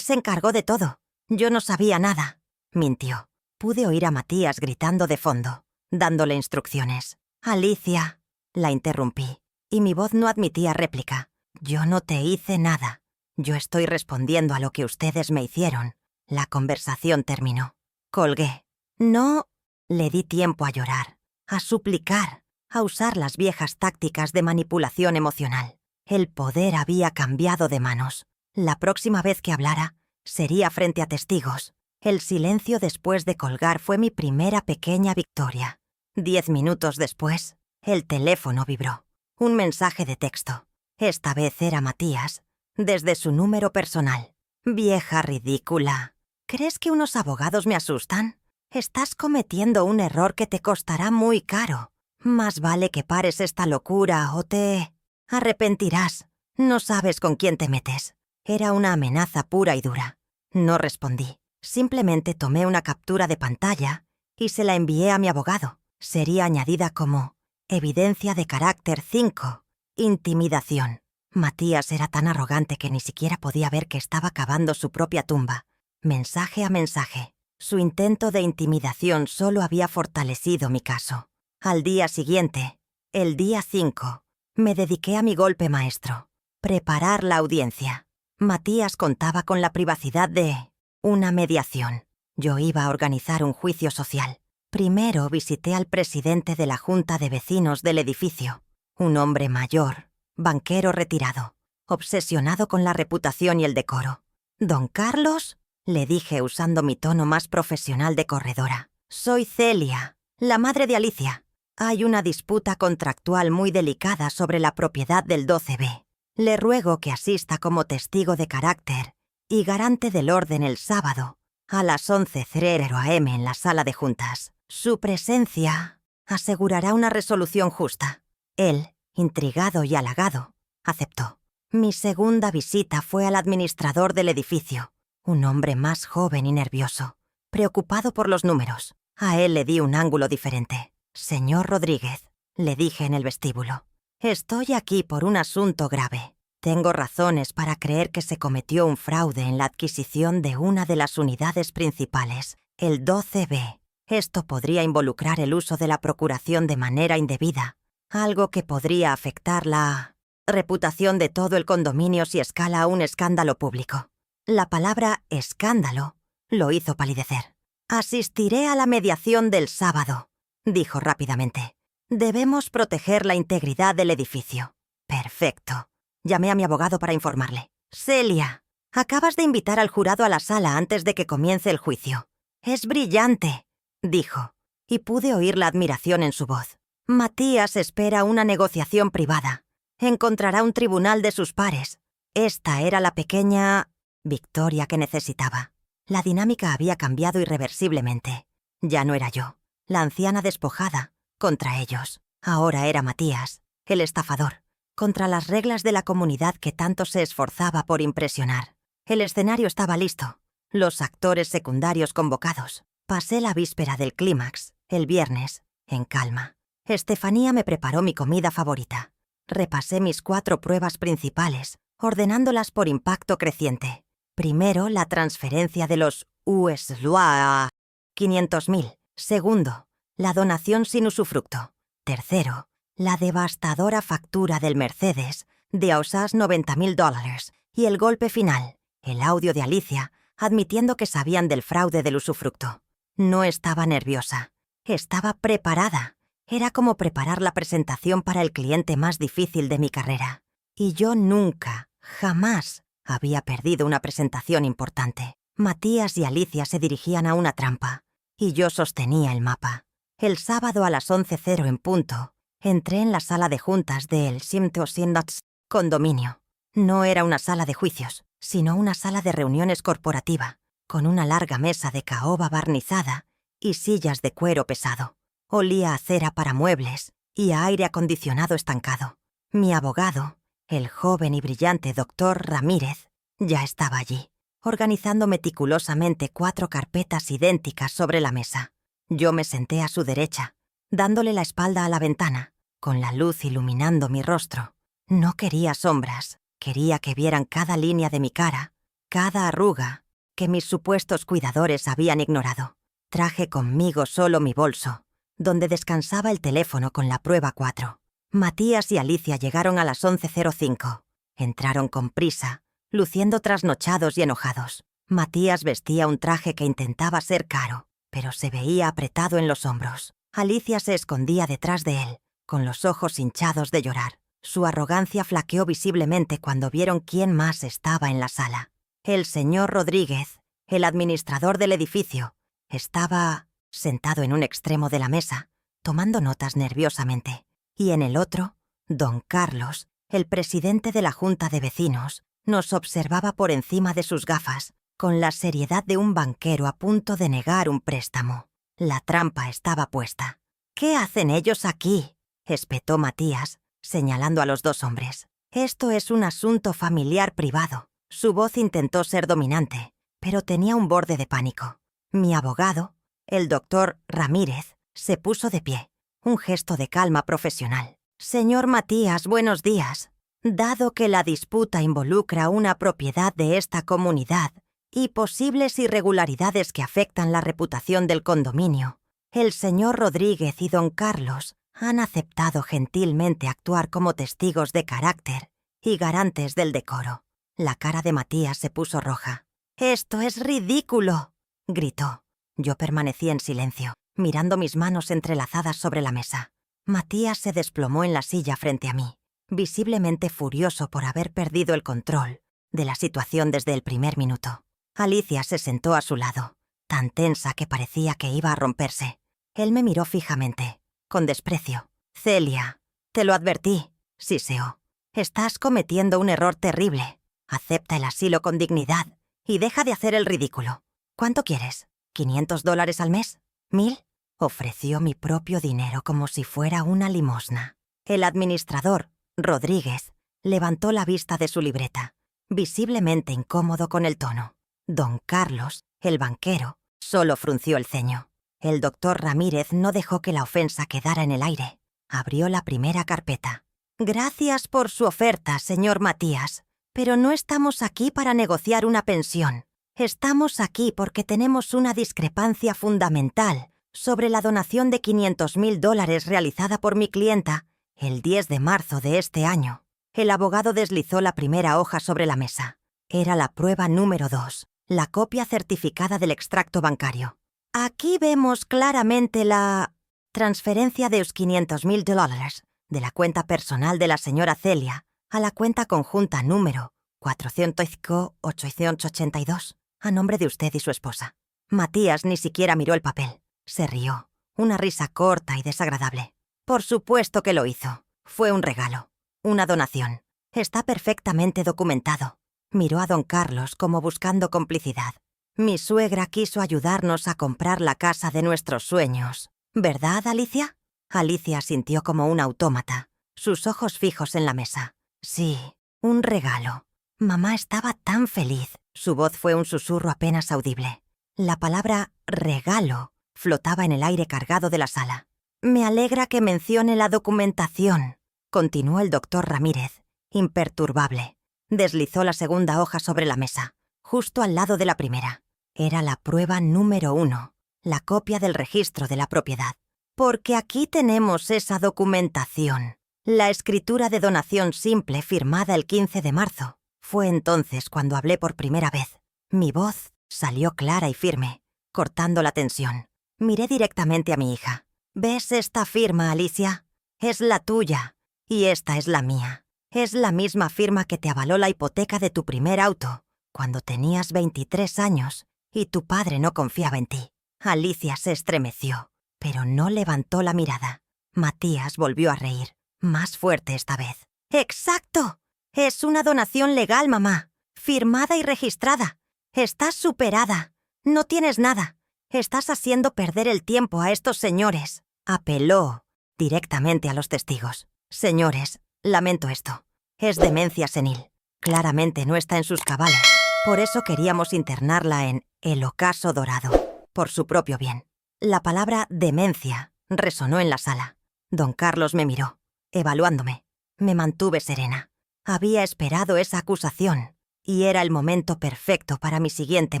se encargó de todo. Yo no sabía nada. Mintió. Pude oír a Matías gritando de fondo, dándole instrucciones. Alicia, la interrumpí, y mi voz no admitía réplica. Yo no te hice nada. Yo estoy respondiendo a lo que ustedes me hicieron. La conversación terminó. Colgué. No, le di tiempo a llorar, a suplicar, a usar las viejas tácticas de manipulación emocional. El poder había cambiado de manos. La próxima vez que hablara, sería frente a testigos. El silencio después de colgar fue mi primera pequeña victoria. 10 minutos después, el teléfono vibró. Un mensaje de texto. Esta vez era Matías, desde su número personal. Vieja ridícula. ¿Crees que unos abogados me asustan? Estás cometiendo un error que te costará muy caro. Más vale que pares esta locura o te arrepentirás. No sabes con quién te metes. Era una amenaza pura y dura. No respondí. Simplemente tomé una captura de pantalla y se la envié a mi abogado. Sería añadida como evidencia de carácter 5. Intimidación. Matías era tan arrogante que ni siquiera podía ver que estaba cavando su propia tumba. Mensaje a mensaje. Su intento de intimidación solo había fortalecido mi caso. Al día siguiente, el día 5, me dediqué a mi golpe maestro. Preparar la audiencia. Matías contaba con la privacidad de una mediación. Yo iba a organizar un juicio social. Primero visité al presidente de la junta de vecinos del edificio. Un hombre mayor, banquero retirado, obsesionado con la reputación y el decoro. «¿Don Carlos?», le dije usando mi tono más profesional de corredora. «Soy Celia, la madre de Alicia. Hay una disputa contractual muy delicada sobre la propiedad del 12B. Le ruego que asista como testigo de carácter y garante del orden el sábado a las 11:00 am en la sala de juntas. Su presencia asegurará una resolución justa». Él, intrigado y halagado, aceptó. Mi segunda visita fue al administrador del edificio, un hombre más joven y nervioso, preocupado por los números. A él le di un ángulo diferente. «Señor Rodríguez», le dije en el vestíbulo, «estoy aquí por un asunto grave. Tengo razones para creer que se cometió un fraude en la adquisición de una de las unidades principales, el 12B. Esto podría involucrar el uso de la procuración de manera indebida, algo que podría afectar la reputación de todo el condominio si escala a un escándalo público». La palabra escándalo lo hizo palidecer. «Asistiré a la mediación del sábado», dijo rápidamente. «Debemos proteger la integridad del edificio». «Perfecto». Llamé a mi abogado para informarle. «Celia, acabas de invitar al jurado a la sala antes de que comience el juicio. Es brillante», dijo, y pude oír la admiración en su voz. «Matías espera una negociación privada. Encontrará un tribunal de sus pares». Esta era la pequeña victoria que necesitaba. La dinámica había cambiado irreversiblemente. Ya no era yo, la anciana despojada, contra ellos. Ahora era Matías, el estafador, contra las reglas de la comunidad que tanto se esforzaba por impresionar. El escenario estaba listo, los actores secundarios convocados. Pasé la víspera del clímax, el viernes, en calma. Estefanía me preparó mi comida favorita. Repasé mis 4 pruebas principales, ordenándolas por impacto creciente. Primero, la transferencia de los USDA 500.000. Segundo, la donación sin usufructo. Tercero, la devastadora factura del Mercedes de ausas $90.000. Y el golpe final, el audio de Alicia, admitiendo que sabían del fraude del usufructo. No estaba nerviosa. Estaba preparada. Era como preparar la presentación para el cliente más difícil de mi carrera. Y yo nunca, jamás, había perdido una presentación importante. Matías y Alicia se dirigían a una trampa, y yo sostenía el mapa. El sábado a las 11:00 en punto, entré en la sala de juntas del Simtosinats condominio. No era una sala de juicios, sino una sala de reuniones corporativa, con una larga mesa de caoba barnizada y sillas de cuero pesado. Olía a cera para muebles y a aire acondicionado estancado. Mi abogado, El joven y brillante doctor Ramírez ya estaba allí, organizando meticulosamente 4 carpetas idénticas sobre la mesa. Yo me senté a su derecha, dándole la espalda a la ventana, con la luz iluminando mi rostro. No quería sombras, quería que vieran cada línea de mi cara, cada arruga que mis supuestos cuidadores habían ignorado. Traje conmigo solo mi bolso, donde descansaba el teléfono con la prueba 4. Matías y Alicia llegaron a las 11:05. Entraron con prisa, luciendo trasnochados y enojados. Matías vestía un traje que intentaba ser caro, pero se veía apretado en los hombros. Alicia se escondía detrás de él, con los ojos hinchados de llorar. Su arrogancia flaqueó visiblemente cuando vieron quién más estaba en la sala. El señor Rodríguez, el administrador del edificio, estaba sentado en un extremo de la mesa, tomando notas nerviosamente. Y en el otro, don Carlos, el presidente de la Junta de Vecinos, nos observaba por encima de sus gafas, con la seriedad de un banquero a punto de negar un préstamo. La trampa estaba puesta. «¿Qué hacen ellos aquí?», espetó Matías, señalando a los 2 hombres. «Esto es un asunto familiar privado». Su voz intentó ser dominante, pero tenía un borde de pánico. Mi abogado, el doctor Ramírez, se puso de pie, un gesto de calma profesional. «Señor Matías, buenos días. Dado que la disputa involucra una propiedad de esta comunidad y posibles irregularidades que afectan la reputación del condominio, el señor Rodríguez y don Carlos han aceptado gentilmente actuar como testigos de carácter y garantes del decoro». La cara de Matías se puso roja. «¡Esto es ridículo!», gritó. Yo permanecí en silencio, mirando mis manos entrelazadas sobre la mesa. Matías se desplomó en la silla frente a mí, visiblemente furioso por haber perdido el control de la situación desde el primer minuto. Alicia se sentó a su lado, tan tensa que parecía que iba a romperse. Él me miró fijamente, con desprecio. «Celia, te lo advertí», siseó. «Estás cometiendo un error terrible. Acepta el asilo con dignidad y deja de hacer el ridículo. ¿Cuánto quieres? ¿$500 al mes? ¿1000? Ofreció mi propio dinero como si fuera una limosna. El administrador, Rodríguez, levantó la vista de su libreta, visiblemente incómodo con el tono. Don Carlos, el banquero, solo frunció el ceño. El doctor Ramírez no dejó que la ofensa quedara en el aire. Abrió la primera carpeta. «Gracias por su oferta, señor Matías, pero no estamos aquí para negociar una pensión. Estamos aquí porque tenemos una discrepancia fundamental sobre la donación de $500,000 realizada por mi clienta el 10 de marzo de este año». El abogado deslizó la primera hoja sobre la mesa. Era la prueba número 2, la copia certificada del extracto bancario. «Aquí vemos claramente la transferencia de los $500,000 de la cuenta personal de la señora Celia a la cuenta conjunta número 405-882, a nombre de usted y su esposa». Matías ni siquiera miró el papel. Se rió, una risa corta y desagradable. «Por supuesto que lo hizo. Fue un regalo, una donación. Está perfectamente documentado». Miró a don Carlos como buscando complicidad. «Mi suegra quiso ayudarnos a comprar la casa de nuestros sueños, ¿verdad, Alicia?». Alicia sintió como un autómata, sus ojos fijos en la mesa. «Sí, un regalo». Mamá estaba tan feliz. Su voz fue un susurro apenas audible. La palabra regalo flotaba en el aire cargado de la sala. «Me alegra que mencione la documentación», continuó el doctor Ramírez, imperturbable. Deslizó la segunda hoja sobre la mesa, justo al lado de la primera. Era la prueba número 1, la copia del registro de la propiedad. «Porque aquí tenemos esa documentación. La escritura de donación simple firmada el 15 de marzo. Fue entonces cuando hablé por primera vez. Mi voz salió clara y firme, cortando la tensión. Miré directamente a mi hija. «¿Ves esta firma, Alicia? Es la tuya, y esta es la mía. Es la misma firma que te avaló la hipoteca de tu primer auto, cuando tenías 23 años y tu padre no confiaba en ti». Alicia se estremeció, pero no levantó la mirada. Matías volvió a reír, más fuerte esta vez. «¡Exacto! Es una donación legal, mamá, firmada y registrada. Estás superada. No tienes nada. Estás haciendo perder el tiempo a estos señores». Apeló directamente a los testigos. «Señores, lamento esto. Es demencia senil. Claramente no está en sus cabales. Por eso queríamos internarla en el ocaso dorado, por su propio bien. La palabra demencia resonó en la sala. Don Carlos me miró, evaluándome. Me mantuve serena. Había esperado esa acusación, y era el momento perfecto para mi siguiente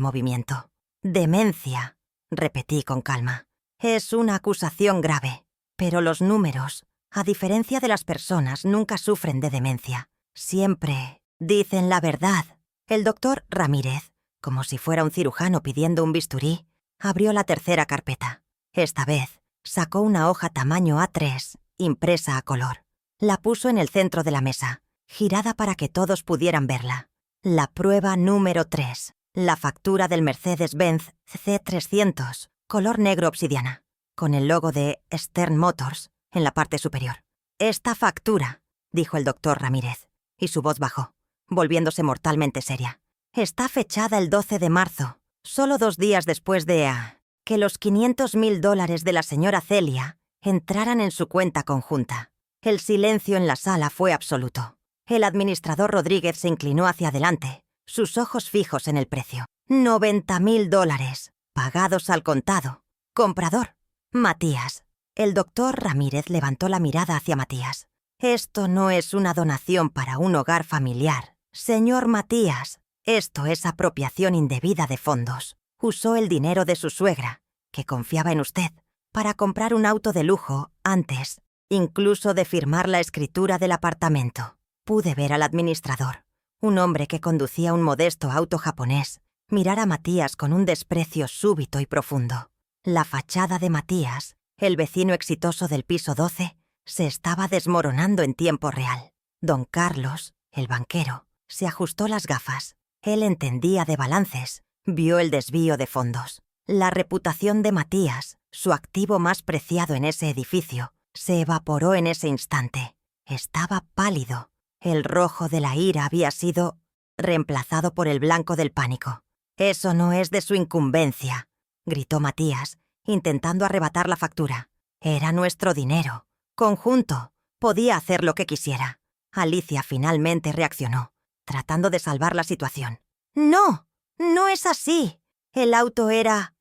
movimiento. Demencia, repetí con calma. Es una acusación grave, pero los números, a diferencia de las personas, nunca sufren de demencia. Siempre dicen la verdad. El doctor Ramírez, como si fuera un cirujano pidiendo un bisturí, abrió la tercera carpeta. Esta vez, sacó una hoja tamaño A3, impresa a color. La puso en el centro de la mesa, girada para que todos pudieran verla. La prueba número 3, la factura del Mercedes-Benz C300, color negro obsidiana, con el logo de Stern Motors en la parte superior. Esta factura, dijo el doctor Ramírez, y su voz bajó, volviéndose mortalmente seria. Está fechada el 12 de marzo, solo 2 días después de que los $500.000 de la señora Celia entraran en su cuenta conjunta. El silencio en la sala fue absoluto. El administrador Rodríguez se inclinó hacia adelante, sus ojos fijos en el precio. $90.000, pagados al contado. Comprador, Matías. El doctor Ramírez levantó la mirada hacia Matías. Esto no es una donación para un hogar familiar. Señor Matías, esto es apropiación indebida de fondos. Usó el dinero de su suegra, que confiaba en usted, para comprar un auto de lujo antes, incluso de firmar la escritura del apartamento. Pude ver al administrador, un hombre que conducía un modesto auto japonés, mirar a Matías con un desprecio súbito y profundo. La fachada de Matías, el vecino exitoso del piso 12, se estaba desmoronando en tiempo real. Don Carlos, el banquero, se ajustó las gafas. Él entendía de balances, vio el desvío de fondos. La reputación de Matías, su activo más preciado en ese edificio, se evaporó en ese instante. Estaba pálido. El rojo de la ira había sido reemplazado por el blanco del pánico. «Eso no es de su incumbencia», gritó Matías, intentando arrebatar la factura. «Era nuestro dinero. Conjunto. Podía hacer lo que quisiera». Alicia finalmente reaccionó, tratando de salvar la situación. «No, no es así. El auto era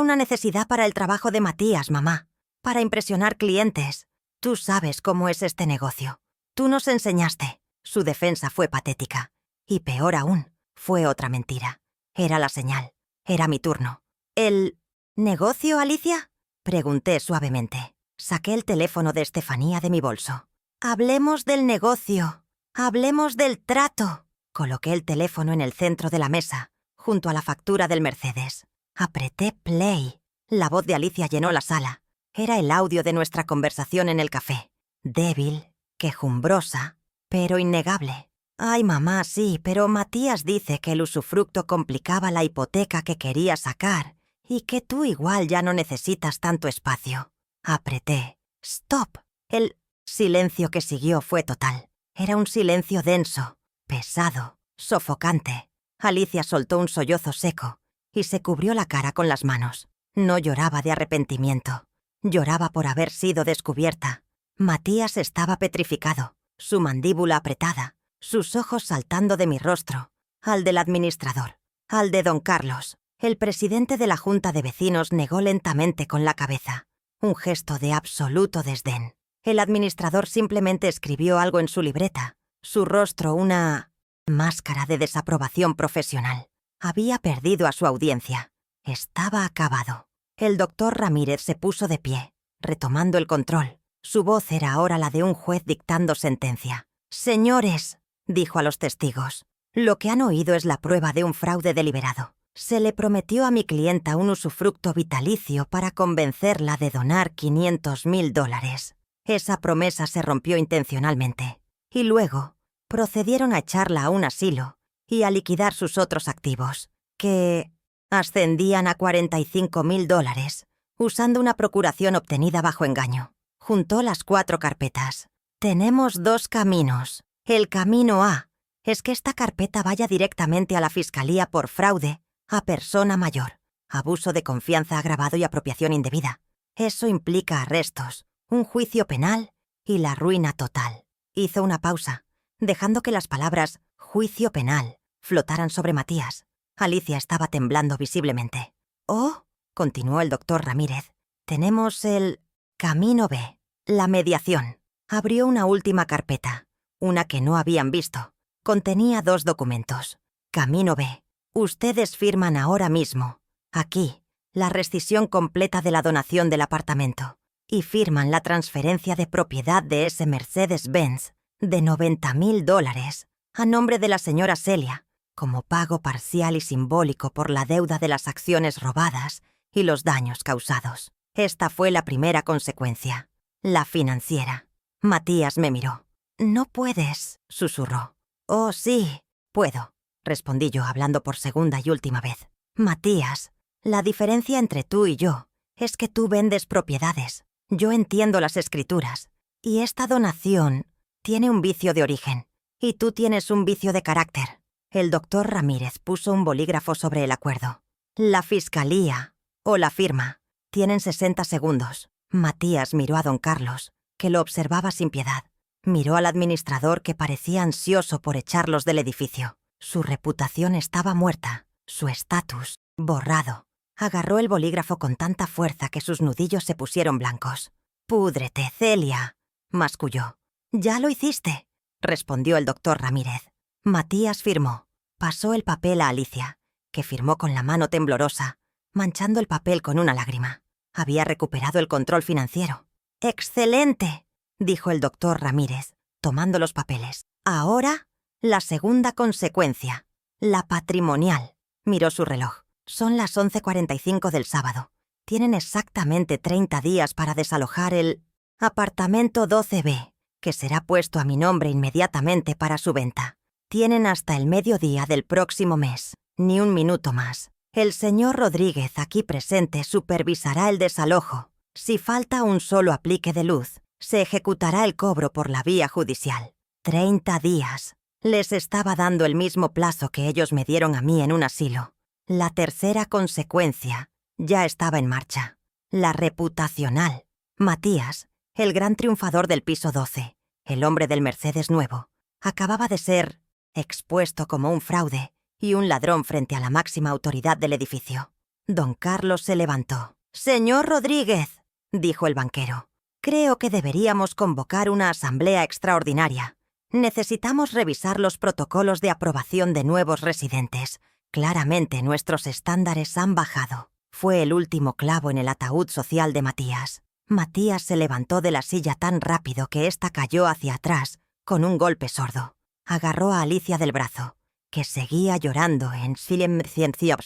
una necesidad para el trabajo de Matías, mamá, para impresionar clientes. Tú sabes cómo es este negocio. Tú nos enseñaste». Su defensa fue patética. Y peor aún, fue otra mentira. Era la señal. Era mi turno. «¿El negocio, Alicia?», pregunté suavemente. Saqué el teléfono de Estefanía de mi bolso. «Hablemos del negocio. Hablemos del trato». Coloqué el teléfono en el centro de la mesa, junto a la factura del Mercedes. Apreté play. La voz de Alicia llenó la sala. Era el audio de nuestra conversación en el café. Débil, quejumbrosa, pero innegable. «Ay, mamá, sí, pero Matías dice que el usufructo complicaba la hipoteca que quería sacar y que tú igual ya no necesitas tanto espacio». Apreté. «Stop». El silencio que siguió fue total. Era un silencio denso, pesado, sofocante. Alicia soltó un sollozo seco y se cubrió la cara con las manos. No lloraba de arrepentimiento. Lloraba por haber sido descubierta. Matías estaba petrificado, su mandíbula apretada, sus ojos saltando de mi rostro, al del administrador, al de don Carlos. El presidente de la Junta de Vecinos negó lentamente con la cabeza, un gesto de absoluto desdén. El administrador simplemente escribió algo en su libreta, su rostro una máscara de desaprobación profesional. Había perdido a su audiencia. Estaba acabado. El doctor Ramírez se puso de pie, retomando el control. Su voz era ahora la de un juez dictando sentencia. «Señores», dijo a los testigos, «lo que han oído es la prueba de un fraude deliberado. Se le prometió a mi clienta un usufructo vitalicio para convencerla de donar $500.000. Esa promesa se rompió intencionalmente. Y luego procedieron a echarla a un asilo y a liquidar sus otros activos, que ascendían a $45.000, usando una procuración obtenida bajo engaño. Juntó las 4 carpetas. Tenemos 2 caminos. El camino A es que esta carpeta vaya directamente a la Fiscalía por fraude a persona mayor, abuso de confianza agravado y apropiación indebida. Eso implica arrestos, un juicio penal y la ruina total. Hizo una pausa, dejando que las palabras «juicio penal» flotaran sobre Matías. Alicia estaba temblando visiblemente. «Oh», continuó el doctor Ramírez, «tenemos el camino B, la mediación». Abrió una última carpeta, una que no habían visto. Contenía 2 documentos. Camino B. Ustedes firman ahora mismo, aquí, la rescisión completa de la donación del apartamento y firman la transferencia de propiedad de ese Mercedes-Benz de $90.000 a nombre de la señora Celia, como pago parcial y simbólico por la deuda de las acciones robadas y los daños causados. Esta fue la primera consecuencia, la financiera. Matías me miró. «No puedes», susurró. «Oh, sí, puedo», respondí yo hablando por segunda y última vez. «Matías, la diferencia entre tú y yo es que tú vendes propiedades. Yo entiendo las escrituras. Y esta donación tiene un vicio de origen. Y tú tienes un vicio de carácter». El doctor Ramírez puso un bolígrafo sobre el acuerdo. «La fiscalía o la firma. Tienen 60 segundos». Matías miró a don Carlos, que lo observaba sin piedad. Miró al administrador, que parecía ansioso por echarlos del edificio. Su reputación estaba muerta, su estatus borrado. Agarró el bolígrafo con tanta fuerza que sus nudillos se pusieron blancos. «Púdrete, Celia», masculló. «Ya lo hiciste», respondió el doctor Ramírez. Matías firmó. Pasó el papel a Alicia, que firmó con la mano temblorosa, manchando el papel con una lágrima. Había recuperado el control financiero. «¡Excelente!», dijo el doctor Ramírez, tomando los papeles. «Ahora, la segunda consecuencia, la patrimonial». Miró su reloj. «Son las 11:45 del sábado. Tienen exactamente 30 días para desalojar el apartamento 12B, que será puesto a mi nombre inmediatamente para su venta. Tienen hasta el mediodía del próximo mes, ni un minuto más. El señor Rodríguez, aquí presente, supervisará el desalojo. Si falta un solo aplique de luz, se ejecutará el cobro por la vía judicial. 30 días. Les estaba dando el mismo plazo que ellos me dieron a mí en un asilo. La tercera consecuencia ya estaba en marcha. La reputacional. Matías, el gran triunfador del piso 12, el hombre del Mercedes nuevo, acababa de ser expuesto como un fraude y un ladrón frente a la máxima autoridad del edificio. Don Carlos se levantó. «Señor Rodríguez», dijo el banquero, «creo que deberíamos convocar una asamblea extraordinaria. Necesitamos revisar los protocolos de aprobación de nuevos residentes. Claramente nuestros estándares han bajado». Fue el último clavo en el ataúd social de Matías. Matías se levantó de la silla tan rápido que ésta cayó hacia atrás con un golpe sordo. Agarró a Alicia del brazo, que seguía llorando en silencio.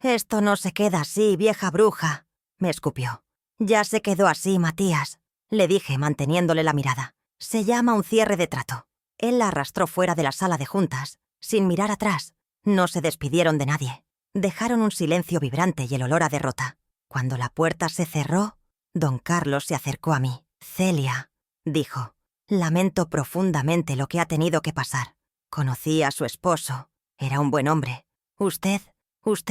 «Esto no se queda así, vieja bruja», me escupió. «Ya se quedó así, Matías», le dije manteniéndole la mirada. «Se llama un cierre de trato». Él la arrastró fuera de la sala de juntas, sin mirar atrás. No se despidieron de nadie. Dejaron un silencio vibrante y el olor a derrota. Cuando la puerta se cerró, don Carlos se acercó a mí. «Celia», dijo, «lamento profundamente lo que ha tenido que pasar. Conocí a su esposo. Era un buen hombre. Usted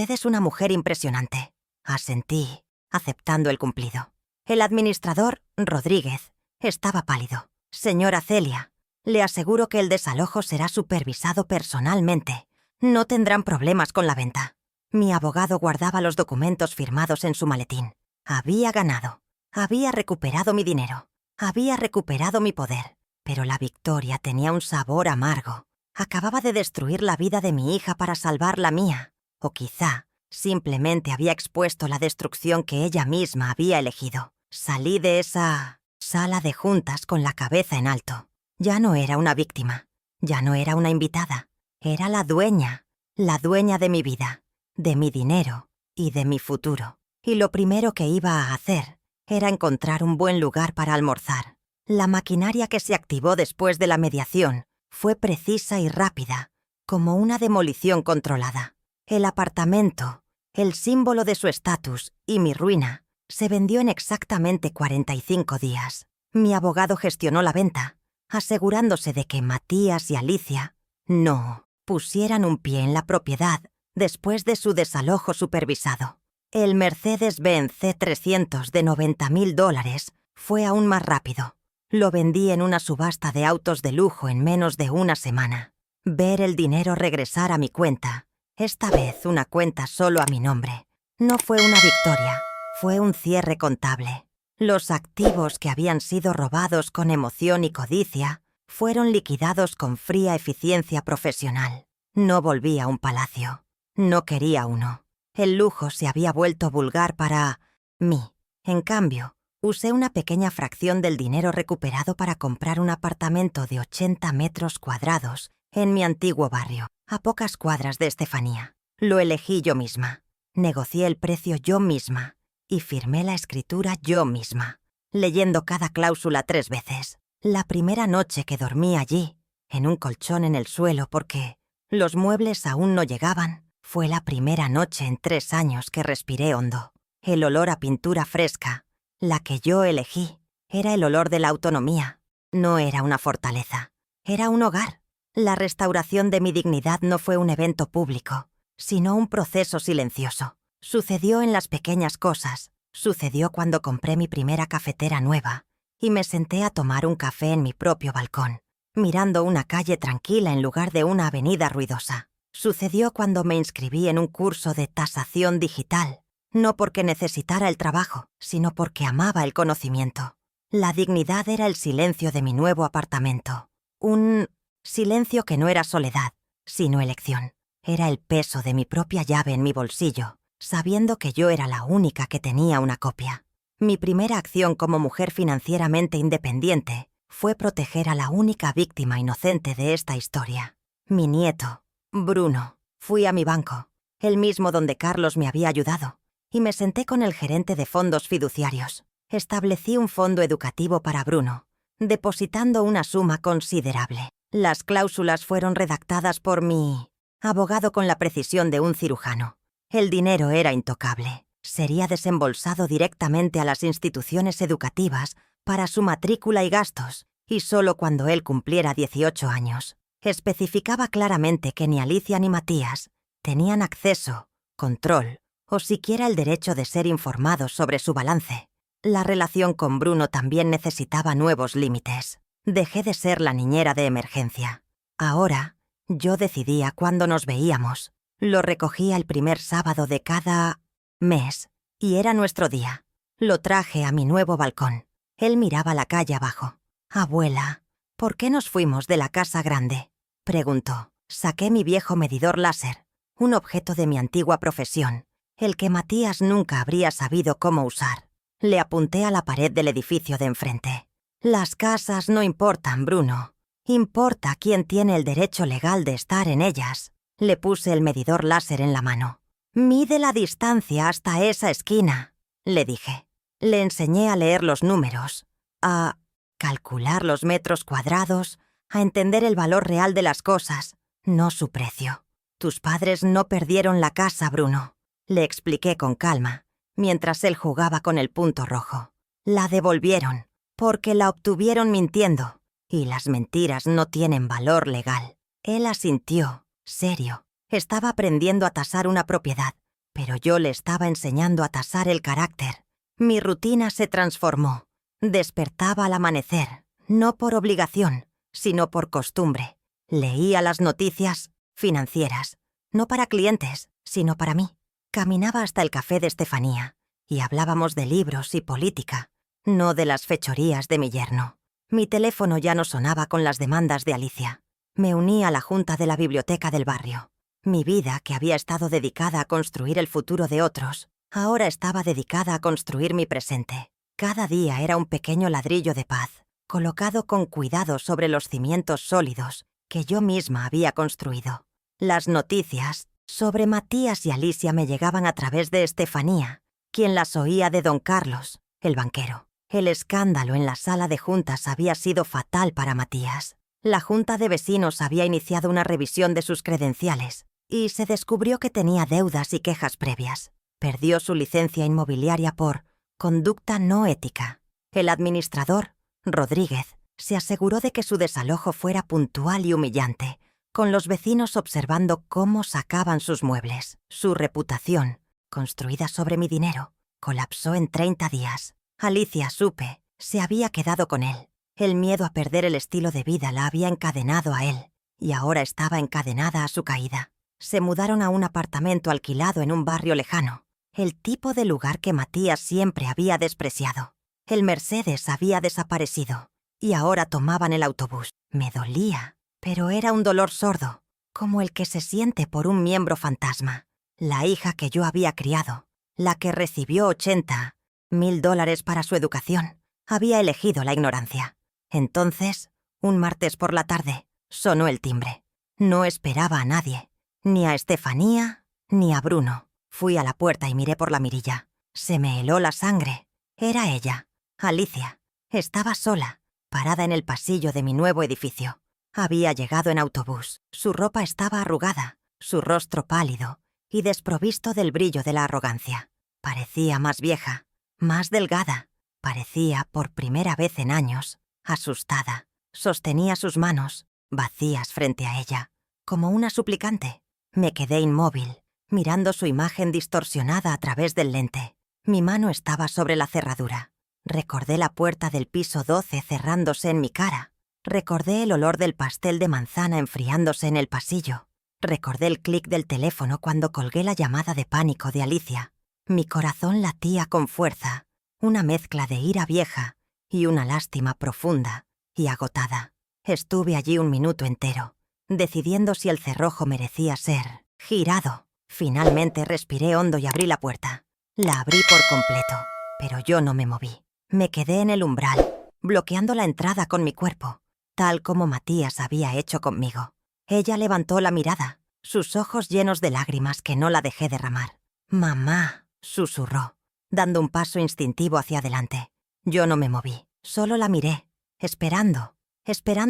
es una mujer impresionante». Asentí, aceptando el cumplido. El administrador, Rodríguez, estaba pálido. «Señora Celia, le aseguro que el desalojo será supervisado personalmente. No tendrán problemas con la venta». Mi abogado guardaba los documentos firmados en su maletín. Había ganado. Había recuperado mi dinero. Había recuperado mi poder. Pero la victoria tenía un sabor amargo. Acababa de destruir la vida de mi hija para salvar la mía. O quizá simplemente había expuesto la destrucción que ella misma había elegido. Salí de esa sala de juntas con la cabeza en alto. Ya no era una víctima. Ya no era una invitada. Era la dueña de mi vida, de mi dinero y de mi futuro. Y lo primero que iba a hacer era encontrar un buen lugar para almorzar. La maquinaria que se activó después de la mediación fue precisa y rápida, como una demolición controlada. El apartamento, el símbolo de su estatus y mi ruina, se vendió en exactamente 45 días. Mi abogado gestionó la venta, asegurándose de que Matías y Alicia no pusieran un pie en la propiedad después de su desalojo supervisado. El Mercedes-Benz C300 de $90.000 fue aún más rápido. Lo vendí en una subasta de autos de lujo en menos de una semana. Ver el dinero regresar a mi cuenta, esta vez una cuenta solo a mi nombre, no fue una victoria, fue un cierre contable. Los activos que habían sido robados con emoción y codicia fueron liquidados con fría eficiencia profesional. No volví a un palacio. No quería uno. El lujo se había vuelto vulgar para mí. En cambio, usé una pequeña fracción del dinero recuperado para comprar un apartamento de 80 metros cuadrados en mi antiguo barrio, a pocas cuadras de Estefanía. Lo elegí yo misma. Negocié el precio yo misma y firmé la escritura yo misma, leyendo cada cláusula 3 veces. La primera noche que dormí allí, en un colchón en el suelo porque los muebles aún no llegaban, fue la primera noche en 3 años que respiré hondo. El olor a pintura fresca, la que yo elegí, era el olor de la autonomía. No era una fortaleza, era un hogar. La restauración de mi dignidad no fue un evento público, sino un proceso silencioso. Sucedió en las pequeñas cosas. Sucedió cuando compré mi primera cafetera nueva y me senté a tomar un café en mi propio balcón, mirando una calle tranquila en lugar de una avenida ruidosa. Sucedió cuando me inscribí en un curso de tasación digital, no porque necesitara el trabajo, sino porque amaba el conocimiento. La dignidad era el silencio de mi nuevo apartamento. Un silencio que no era soledad, sino elección. Era el peso de mi propia llave en mi bolsillo, sabiendo que yo era la única que tenía una copia. Mi primera acción como mujer financieramente independiente fue proteger a la única víctima inocente de esta historia. Mi nieto, Bruno. Fui a mi banco, el mismo donde Carlos me había ayudado, y me senté con el gerente de fondos fiduciarios. Establecí un fondo educativo para Bruno, depositando una suma considerable. Las cláusulas fueron redactadas por mi abogado con la precisión de un cirujano. El dinero era intocable. Sería desembolsado directamente a las instituciones educativas para su matrícula y gastos, y solo cuando él cumpliera 18 años. Especificaba claramente que ni Alicia ni Matías tenían acceso, control o siquiera el derecho de ser informados sobre su balance. La relación con Bruno también necesitaba nuevos límites. Dejé de ser la niñera de emergencia. Ahora, yo decidía cuándo nos veíamos. Lo recogía el primer sábado de cada mes, y era nuestro día. Lo traje a mi nuevo balcón. Él miraba la calle abajo. «Abuela, ¿por qué nos fuimos de la casa grande?», preguntó. Saqué mi viejo medidor láser, un objeto de mi antigua profesión, el que Matías nunca habría sabido cómo usar. Le apunté a la pared del edificio de enfrente. «Las casas no importan, Bruno. Importa quién tiene el derecho legal de estar en ellas». Le puse el medidor láser en la mano. «Mide la distancia hasta esa esquina», le dije. Le enseñé a leer los números, a calcular los metros cuadrados, a entender el valor real de las cosas, no su precio. «Tus padres no perdieron la casa, Bruno», le expliqué con calma, mientras él jugaba con el punto rojo. «La devolvieron, porque la obtuvieron mintiendo, y las mentiras no tienen valor legal». Él asintió, serio. Estaba aprendiendo a tasar una propiedad, pero yo le estaba enseñando a tasar el carácter. Mi rutina se transformó. Despertaba al amanecer, no por obligación, sino por costumbre. Leía las noticias financieras, no para clientes, sino para mí. Caminaba hasta el café de Estefanía y hablábamos de libros y política, no de las fechorías de mi yerno. Mi teléfono ya no sonaba con las demandas de Alicia. Me uní a la junta de la biblioteca del barrio. Mi vida, que había estado dedicada a construir el futuro de otros, ahora estaba dedicada a construir mi presente. Cada día era un pequeño ladrillo de paz, colocado con cuidado sobre los cimientos sólidos que yo misma había construido. Las noticias sobre Matías y Alicia me llegaban a través de Estefanía, quien las oía de don Carlos, el banquero. El escándalo en la sala de juntas había sido fatal para Matías. La junta de vecinos había iniciado una revisión de sus credenciales y se descubrió que tenía deudas y quejas previas. Perdió su licencia inmobiliaria por conducta no ética. El administrador, Rodríguez, se aseguró de que su desalojo fuera puntual y humillante, con los vecinos observando cómo sacaban sus muebles. Su reputación, construida sobre mi dinero, colapsó en 30 días. Alicia, supe, se había quedado con él. El miedo a perder el estilo de vida la había encadenado a él, y ahora estaba encadenada a su caída. Se mudaron a un apartamento alquilado en un barrio lejano, el tipo de lugar que Matías siempre había despreciado. El Mercedes había desaparecido, y ahora tomaban el autobús. Me dolía, pero era un dolor sordo, como el que se siente por un miembro fantasma. La hija que yo había criado, la que recibió $80,000 para su educación, había elegido la ignorancia. Entonces, un martes por la tarde, sonó el timbre. No esperaba a nadie, ni a Estefanía, ni a Bruno. Fui a la puerta y miré por la mirilla. Se me heló la sangre. Era ella, Alicia. Estaba sola, parada en el pasillo de mi nuevo edificio. Había llegado en autobús. Su ropa estaba arrugada, su rostro pálido y desprovisto del brillo de la arrogancia. Parecía más vieja, más delgada. Parecía, por primera vez en años, asustada. Sostenía sus manos, vacías frente a ella, como una suplicante. Me quedé inmóvil, mirando su imagen distorsionada a través del lente. Mi mano estaba sobre la cerradura. Recordé la puerta del piso 12 cerrándose en mi cara. Recordé el olor del pastel de manzana enfriándose en el pasillo. Recordé el clic del teléfono cuando colgué la llamada de pánico de Alicia. Mi corazón latía con fuerza, una mezcla de ira vieja y una lástima profunda y agotada. Estuve allí un minuto entero, decidiendo si el cerrojo merecía ser girado. Finalmente respiré hondo y abrí la puerta. La abrí por completo, pero yo no me moví. Me quedé en el umbral, bloqueando la entrada con mi cuerpo, tal como Matías había hecho conmigo. Ella levantó la mirada, sus ojos llenos de lágrimas que no la dejé derramar. «Mamá», susurró, dando un paso instintivo hacia adelante. Yo no me moví, solo la miré, esperando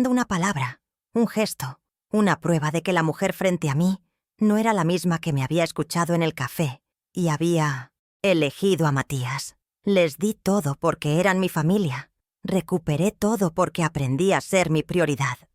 una palabra, un gesto, una prueba de que la mujer frente a mí no era la misma que me había escuchado en el café y había elegido a Matías. Les di todo porque eran mi familia. Recuperé todo porque aprendí a ser mi prioridad.